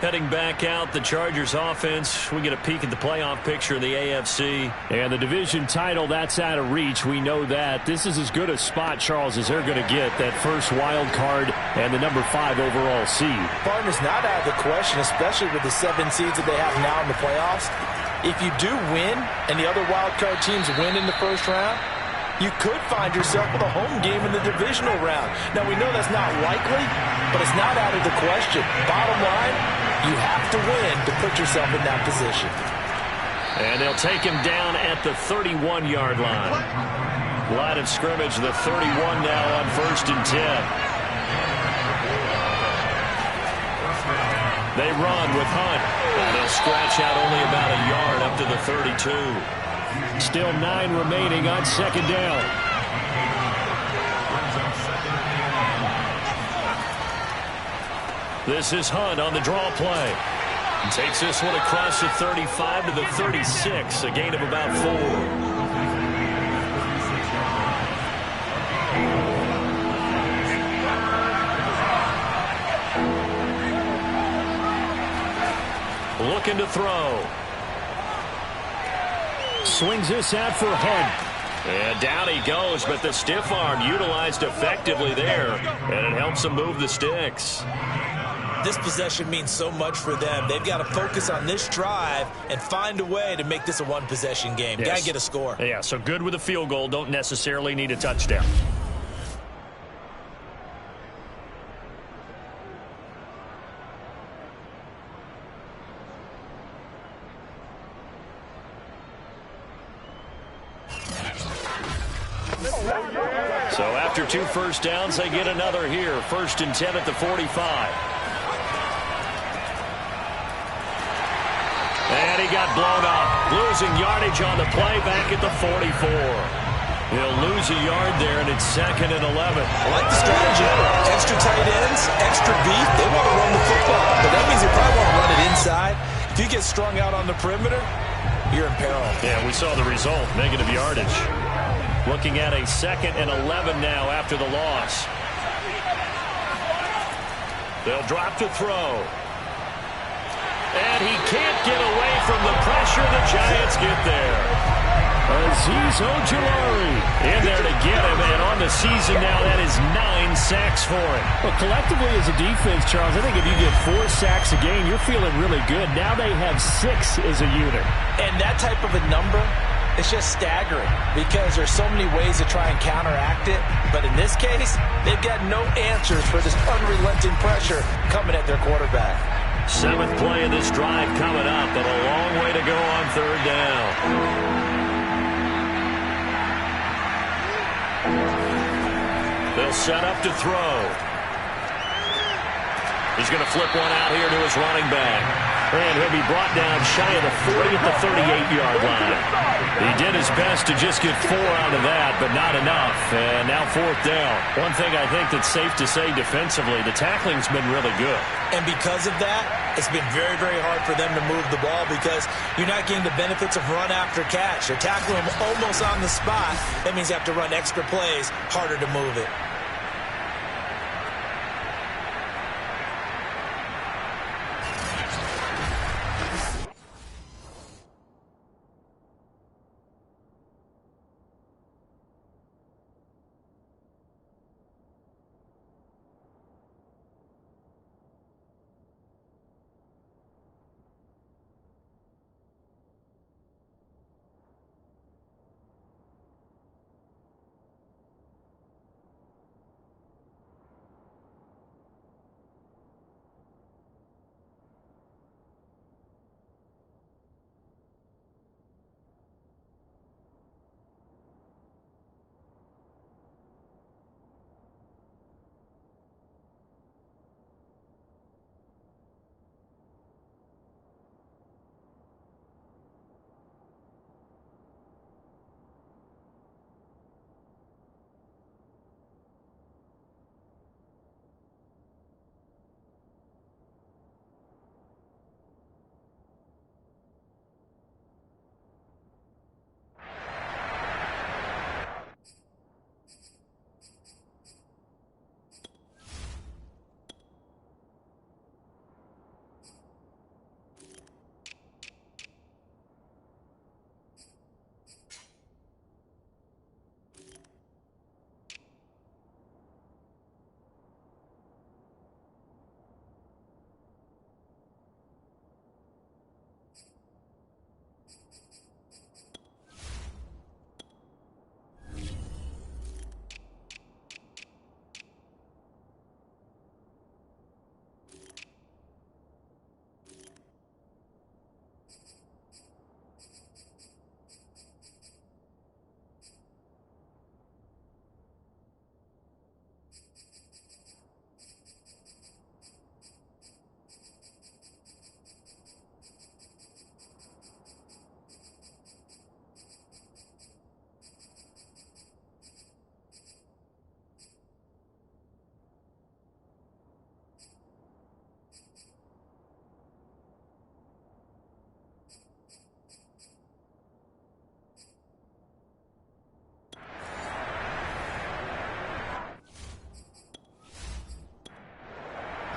Heading back out, the Chargers offense. We get a peek at the playoff picture in the AFC. And the division title, that's out of reach. We know that. This is as good a spot, Charles, as they're going to get. That first wild card and the number 5 overall seed. Partner's not out of the question, especially with the 7 seeds that they have now in the playoffs. If you do win and the other wild card teams win in the first round, you could find yourself with a home game in the divisional round. Now, we know that's not likely, but it's not out of the question. Bottom line, you have to win to put yourself in that position. And they'll take him down at the 31-yard line. Line of scrimmage, the 31 now on 1st and 10. They run with Hunt. And they'll scratch out only about a yard up to the 32. Still 9 remaining on 2nd down. This is Hunt on the draw play. Takes this one across the 35 to the 36, a gain of about 4. Looking to throw. Swings this out for Hunt. And down he goes, but the stiff arm utilized effectively there, and it helps him move the sticks. This possession means so much for them. They've got to focus on this drive and find a way to make this a one-possession game. Yes. Got to get a score. Yeah, so good with a field goal. Don't necessarily need a touchdown. So after 2 first downs, they get another here. 1st and 10 at the 45. And he got blown up. Losing yardage on the play back at the 44. He'll lose a yard there, and it's 2nd and 11. I like the strategy. Extra tight ends, extra beef. They want to run the football, but that means they probably want to run it inside. If you get strung out on the perimeter, you're in peril. Yeah, we saw the result, negative yardage. Looking at a 2nd and 11 now after the loss. They'll drop to throw. And he can't get away from the pressure. The Giants get there. Azeez Ojulari in there to get him, and on the season now, that is 9 sacks for him. Well, collectively as a defense, Charles, I think if you get 4 sacks a game, you're feeling really good. Now they have 6 as a unit. And that type of a number, it's just staggering because there's so many ways to try and counteract it. But in this case, they've got no answers for this unrelenting pressure coming at their quarterback. 7th play of this drive coming up, but a long way to go on 3rd down. They'll set up to throw. He's going to flip one out here to his running back. And he'll be brought down shy of the 40 at the 38-yard line. He did his best to just get 4 out of that, but not enough. And now 4th down. One thing I think that's safe to say defensively, the tackling's been really good. And because of that, it's been very, very hard for them to move the ball because you're not getting the benefits of run after catch. They're tackling them almost on the spot. That means you have to run extra plays, harder to move it.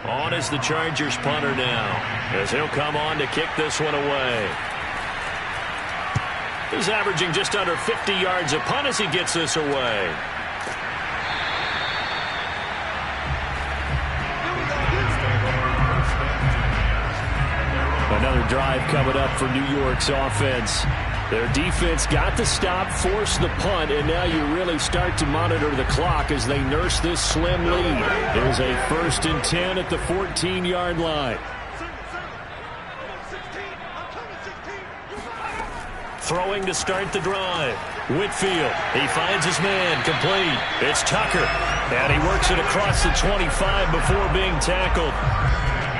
On is the Chargers punter now, as he'll come on to kick this one away. He's averaging just under 50 yards a punt as he gets this away. Another drive coming up for New York's offense. Their defense got the stop, forced the punt, and now you really start to monitor the clock as they nurse this slim lead. There's a 1st and 10 at the 14-yard line. Throwing to start the drive. Whitfield, he finds his man, complete. It's Tucker, and he works it across the 25 before being tackled.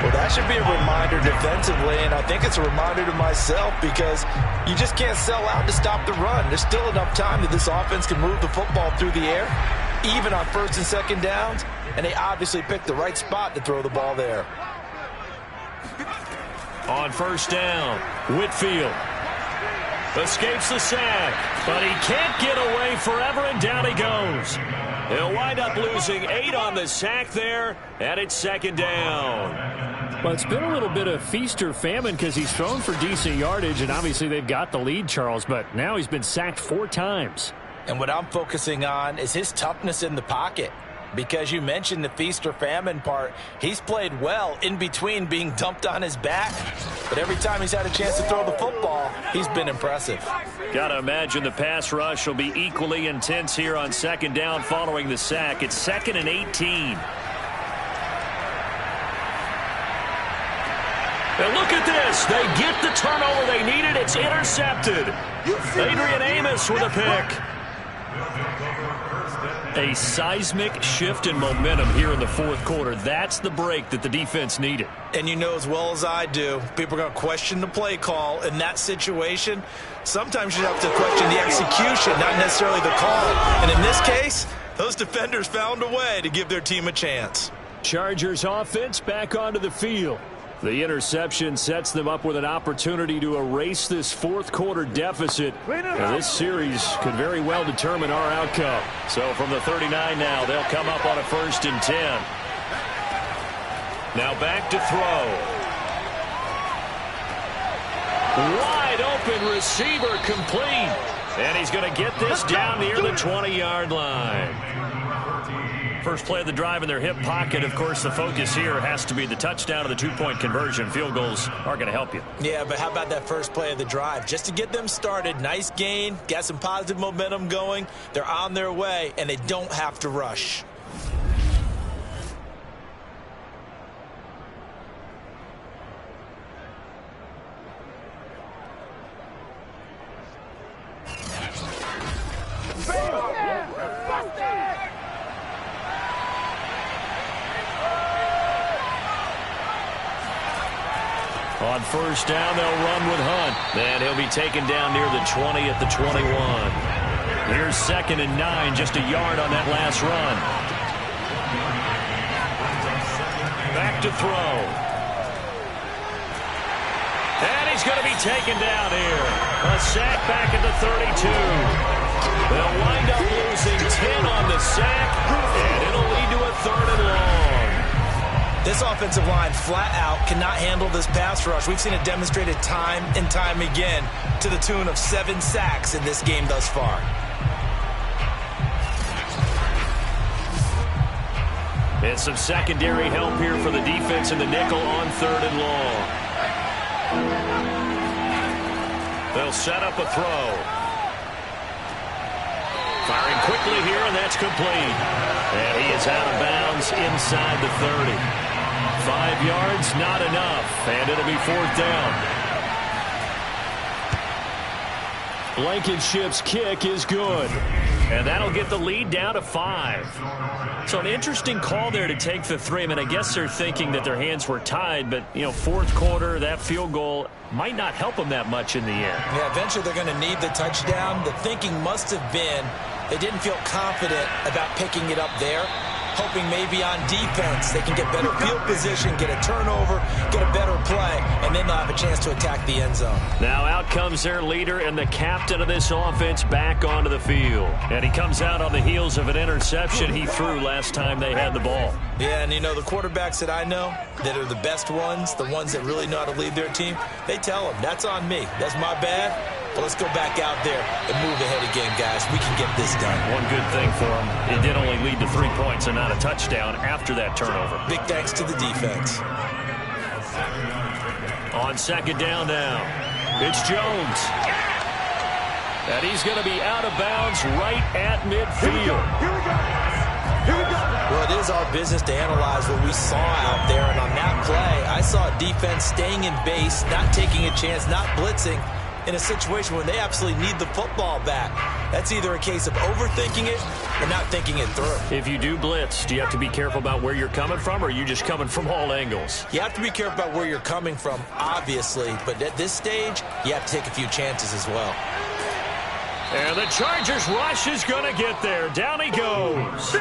Well, that should be a reminder defensively, and I think it's a reminder to myself because you just can't sell out to stop the run. There's still enough time that this offense can move the football through the air, even on first and second downs, and they obviously picked the right spot to throw the ball there. On first down, Whitfield escapes the sack, but he can't get away forever, and down he goes. He'll wind up losing 8 on the sack there, and it's second down. Well, it's been a little bit of feast or famine because he's thrown for decent yardage, and obviously they've got the lead, Charles, but now he's been sacked 4 times. And what I'm focusing on is his toughness in the pocket. Because you mentioned the feast or famine part, he's played well in between being dumped on his back. But every time he's had a chance to throw the football, he's been impressive. Got to imagine the pass rush will be equally intense here on second down following the sack. It's 2nd and 18. And look at this. They get the turnover they needed. It's intercepted. Adrian Amos with a pick. A seismic shift in momentum here in the fourth quarter. That's the break that the defense needed. And you know as well as I do, people are going to question the play call in that situation. Sometimes you have to question the execution, not necessarily the call. And in this case, those defenders found a way to give their team a chance. Chargers offense back onto the field. The interception sets them up with an opportunity to erase this fourth quarter deficit. And this series could very well determine our outcome. So from the 39 now, they'll come up on a 1st and 10. Now back to throw. Wide open receiver complete. And he's going to get this down near the 20-yard line. First play of the drive in their hip pocket. Of course, the focus here has to be the touchdown or the 2-point conversion. Field goals aren't going to help you. Yeah, but how about that first play of the drive? Just to get them started, nice gain, got some positive momentum going. They're on their way, and they don't have to rush. On first down, they'll run with Hunt. And he'll be taken down near the 20 at the 21. Here's 2nd and 9, just a yard on that last run. Back to throw. And he's going to be taken down here. A sack back at the 32. They'll wind up losing 10 on the sack, and it'll lead to a 3rd and long. This offensive line flat out cannot handle this pass rush. We've seen it demonstrated time and time again to the tune of 7 sacks in this game thus far. And some secondary help here for the defense in the nickel on 3rd and long. They'll set up a throw. Firing quickly here, and that's complete. And he is out of bounds inside the 30. 5 yards, not enough, and it'll be 4th down. Blankenship's kick is good, and that'll get the lead down to 5. So an interesting call there to take the 3. I mean, I guess they're thinking that their hands were tied, but, you know, fourth quarter, that field goal might not help them that much in the end. Yeah, eventually they're going to need the touchdown. The thinking must have been they didn't feel confident about picking it up there, hoping maybe on defense they can get better field position, get a turnover, get a better play, and then they'll have a chance to attack the end zone. Now out comes their leader and the captain of this offense back onto the field. And he comes out on the heels of an interception he threw last time they had the ball. Yeah, and you know, the quarterbacks that I know that are the best ones, the ones that really know how to lead their team, they tell them, that's on me. That's my bad. But let's go back out there and move ahead again, guys. We can get this done. One good thing for him, it did only lead to 3 points and not a touchdown after that turnover. Big thanks to the defense. On second down now, it's Jones. And he's going to be out of bounds right at midfield. Here we go. Well, it is our business to analyze what we saw out there. And on that play, I saw defense staying in base, not taking a chance, not blitzing. in a situation where they absolutely need the football back. That's either a case of overthinking it or not thinking it through. If you do blitz, do you have to be careful about where you're coming from, or are you just coming from all angles? You have to be careful about where you're coming from, obviously, but at this stage, you have to take a few chances as well. And the Chargers rush is going to get there. Down he goes.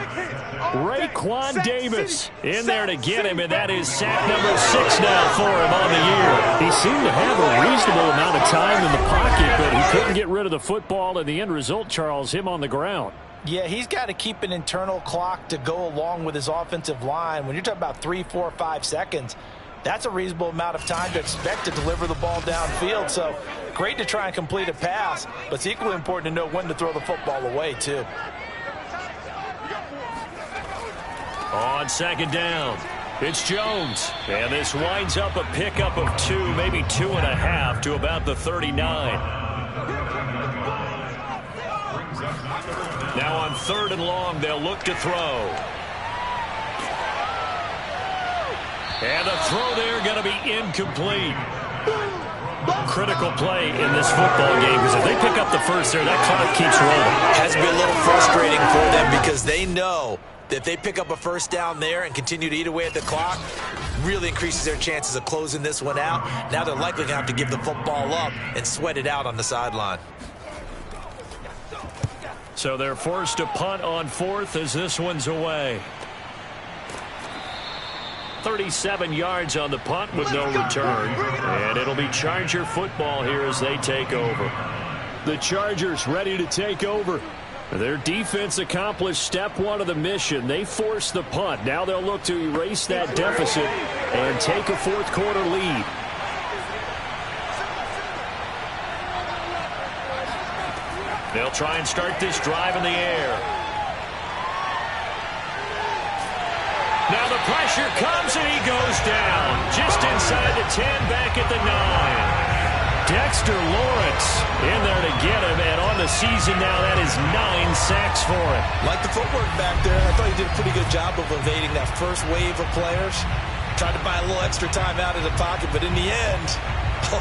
Raekwon Davis in there to get him, and that is sack number 6 now for him on the year. He seemed to have a reasonable amount of time in the pocket, but he couldn't get rid of the football, and the end result, Charles, him on the ground. Yeah, he's got to keep an internal clock to go along with his offensive line. When you're talking about 3, 4, 5 seconds, that's a reasonable amount of time to expect to deliver the ball downfield. So great to try and complete a pass, but it's equally important to know when to throw the football away, too. On second down, it's Jones. And this winds up a pickup of 2, maybe 2.5 to about the 39. Now on 3rd and long, they'll look to throw. And the throw there going to be incomplete. Critical play in this football game, because if they pick up the first there, that clock keeps rolling. It has to be a little frustrating for them because they know that if they pick up a first down there and continue to eat away at the clock, really increases their chances of closing this one out. Now they're likely going to have to give the football up and sweat it out on the sideline. So they're forced to punt on 4th as this one's away. 37 yards on the punt with no return. And it'll be Charger football here as they take over. The Chargers ready to take over. Their defense accomplished step 1 of the mission. They forced the punt. Now they'll look to erase that deficit and take a 4th quarter lead. They'll try and start this drive in the air. Now the pressure comes and he goes down. Just inside the 10, back at the 9. Dexter Lawrence in there to get him, and on the season now, that is 9 sacks for him. Like the footwork back there, I thought he did a pretty good job of evading that first wave of players. Tried to buy a little extra time out of the pocket, but in the end,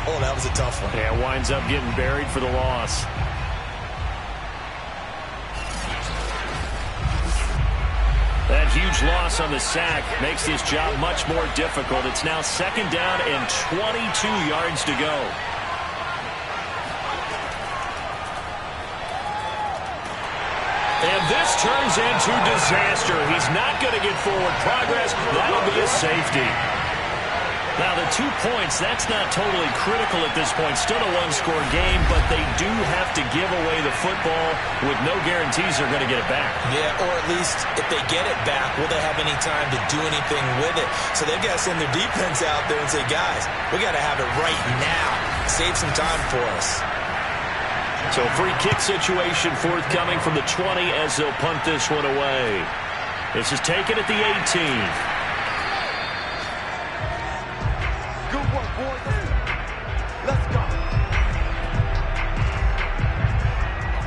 oh, that was a tough one. Yeah, winds up getting buried for the loss. That huge loss on the sack makes this job much more difficult. It's now 2nd down and 22 yards to go. And this turns into disaster. He's not going to get forward progress. That'll be a safety. Now, the 2 points, that's not totally critical at this point. Still a one-score game, but they do have to give away the football with no guarantees they're going to get it back. Yeah, or at least if they get it back, will they have any time to do anything with it? So they've got to send their defense out there and say, guys, we got to have it right now. Save some time for us. So free kick situation forthcoming from the 20 as they'll punt this one away. This is taken at the 18.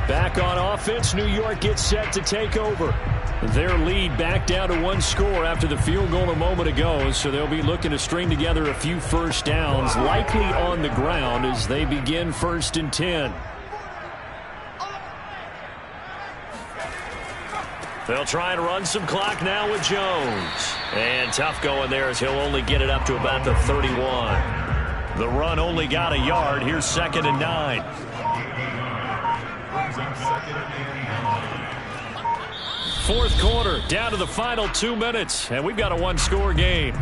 Back on offense, New York gets set to take over. Their lead back down to 1 score after the field goal a moment ago, so they'll be looking to string together a few first downs, likely on the ground as they begin 1st and 10. They'll try and run some clock now with Jones. And tough going there as he'll only get it up to about the 31. The run only got a yard. Here's 2nd and 9. Fourth quarter, down to the final 2 minutes, and we've got a 1-score game.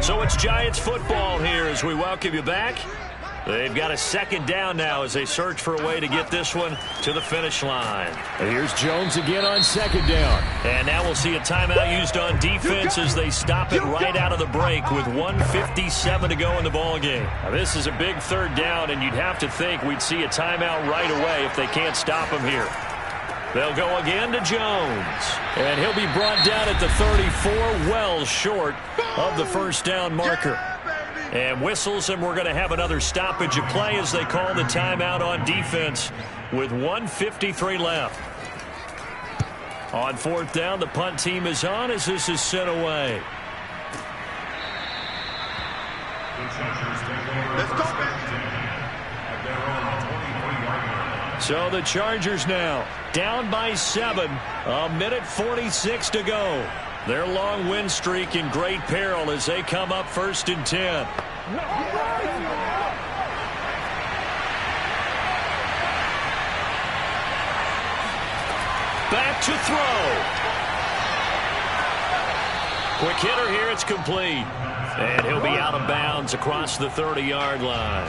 So it's Giants football here as we welcome you back. They've got a 2nd down now as they search for a way to get this one to the finish line. And here's Jones again on 2nd down. And now we'll see a timeout used on defense as they stop it right out of the break with 1:57 to go in the ballgame. Now this is a big 3rd down, and you'd have to think we'd see a timeout right away if they can't stop him here. They'll go again to Jones. And he'll be brought down at the 34, well short of the 1st down marker. And whistles, and we're going to have another stoppage of play as they call the timeout on defense with 1:53 left. On 4th down, the punt team is on as this is sent away. Let's go, man. So the Chargers now down by 7. 1:46 to go. Their long win streak in great peril as they come up 1st and 10. Back to throw. Quick hitter here. It's complete. And he'll be out of bounds across the 30-yard line.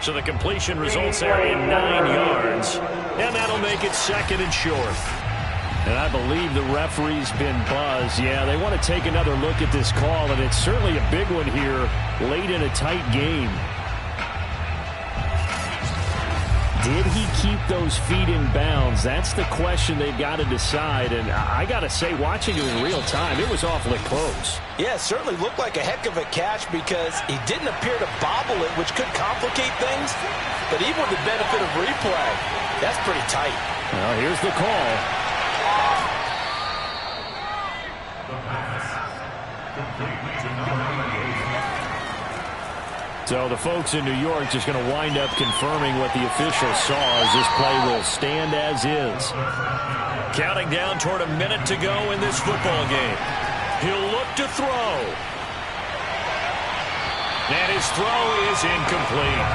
So the completion results there in 9 yards. And that'll make it 2nd and short. And I believe the referee's been buzzed. Yeah, they want to take another look at this call, and it's certainly a big one here late in a tight game. Did he keep those feet in bounds? That's the question they've got to decide. And I got to say, watching it in real time, it was awfully close. Yeah, it certainly looked like a heck of a catch because he didn't appear to bobble it, which could complicate things. But even with the benefit of replay, that's pretty tight. Well, here's the call. The pass. Complete to number 88. So the folks in New York just going to wind up confirming what the officials saw as this play will stand as is. Counting down toward a minute to go in this football game. He'll look to throw. And his throw is incomplete.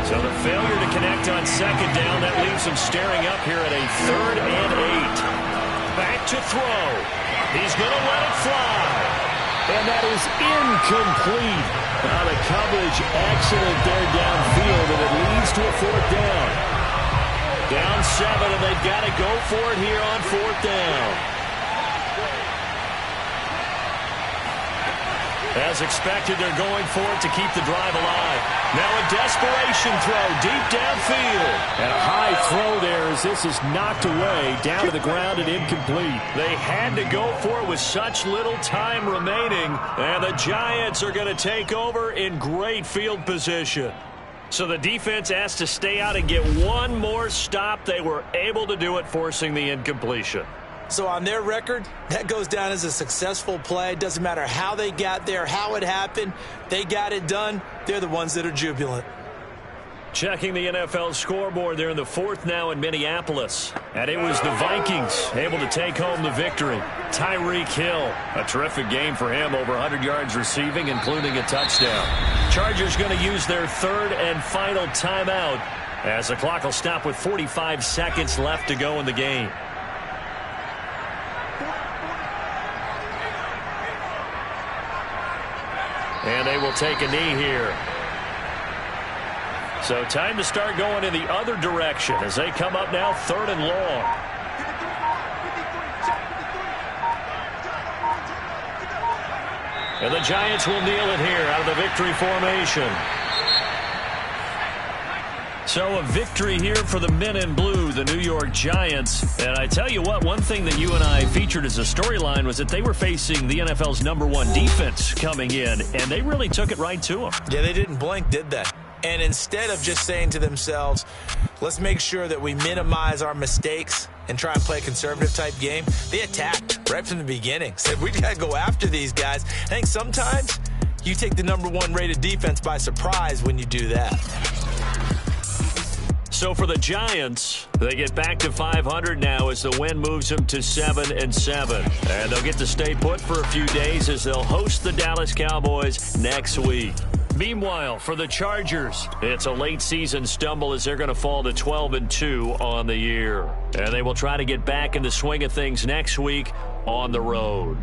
So the failure to connect on 2nd down, that leaves him staring up here at a 3rd and 8. Back to throw. He's going to let it fly. And that is incomplete. Now the coverage excellent there downfield, and it leads to a 4th down. Down 7, and they've got to go for it here on 4th down. As expected, they're going for it to keep the drive alive. Now a desperation throw deep downfield. And a high throw there as this is knocked away down to the ground and incomplete. They had to go for it with such little time remaining. And the Giants are going to take over in great field position. So the defense has to stay out and get one more stop. They were able to do it, forcing the incompletion. So on their record, that goes down as a successful play. Doesn't matter how they got there, how it happened. They got it done. They're the ones that are jubilant. Checking the NFL scoreboard, they're in the 4th now in Minneapolis. And it was the Vikings able to take home the victory. Tyreek Hill, a terrific game for him, over 100 yards receiving, including a touchdown. Chargers going to use their 3rd and final timeout as the clock will stop with 45 seconds left to go in the game. And they will take a knee here. So time to start going in the other direction as they come up now 3rd and long. And the Giants will kneel it here out of the victory formation. So a victory here for the men in blue, the New York Giants. And I tell you what, one thing that you and I featured as a storyline was that they were facing the NFL's #1 defense coming in, and they really took it right to them. Yeah, they didn't blink, did they? And instead of just saying to themselves, let's make sure that we minimize our mistakes and try and play a conservative type game, they attacked right from the beginning. Said, we got to go after these guys. I think sometimes you take the #1 rated defense by surprise when you do that. So for the Giants, they get back to 500 now as the win moves them to 7-7. And they'll get to stay put for a few days as they'll host the Dallas Cowboys next week. Meanwhile, for the Chargers, it's a late season stumble as they're going to fall to 12-2 on the year. And they will try to get back in the swing of things next week on the road.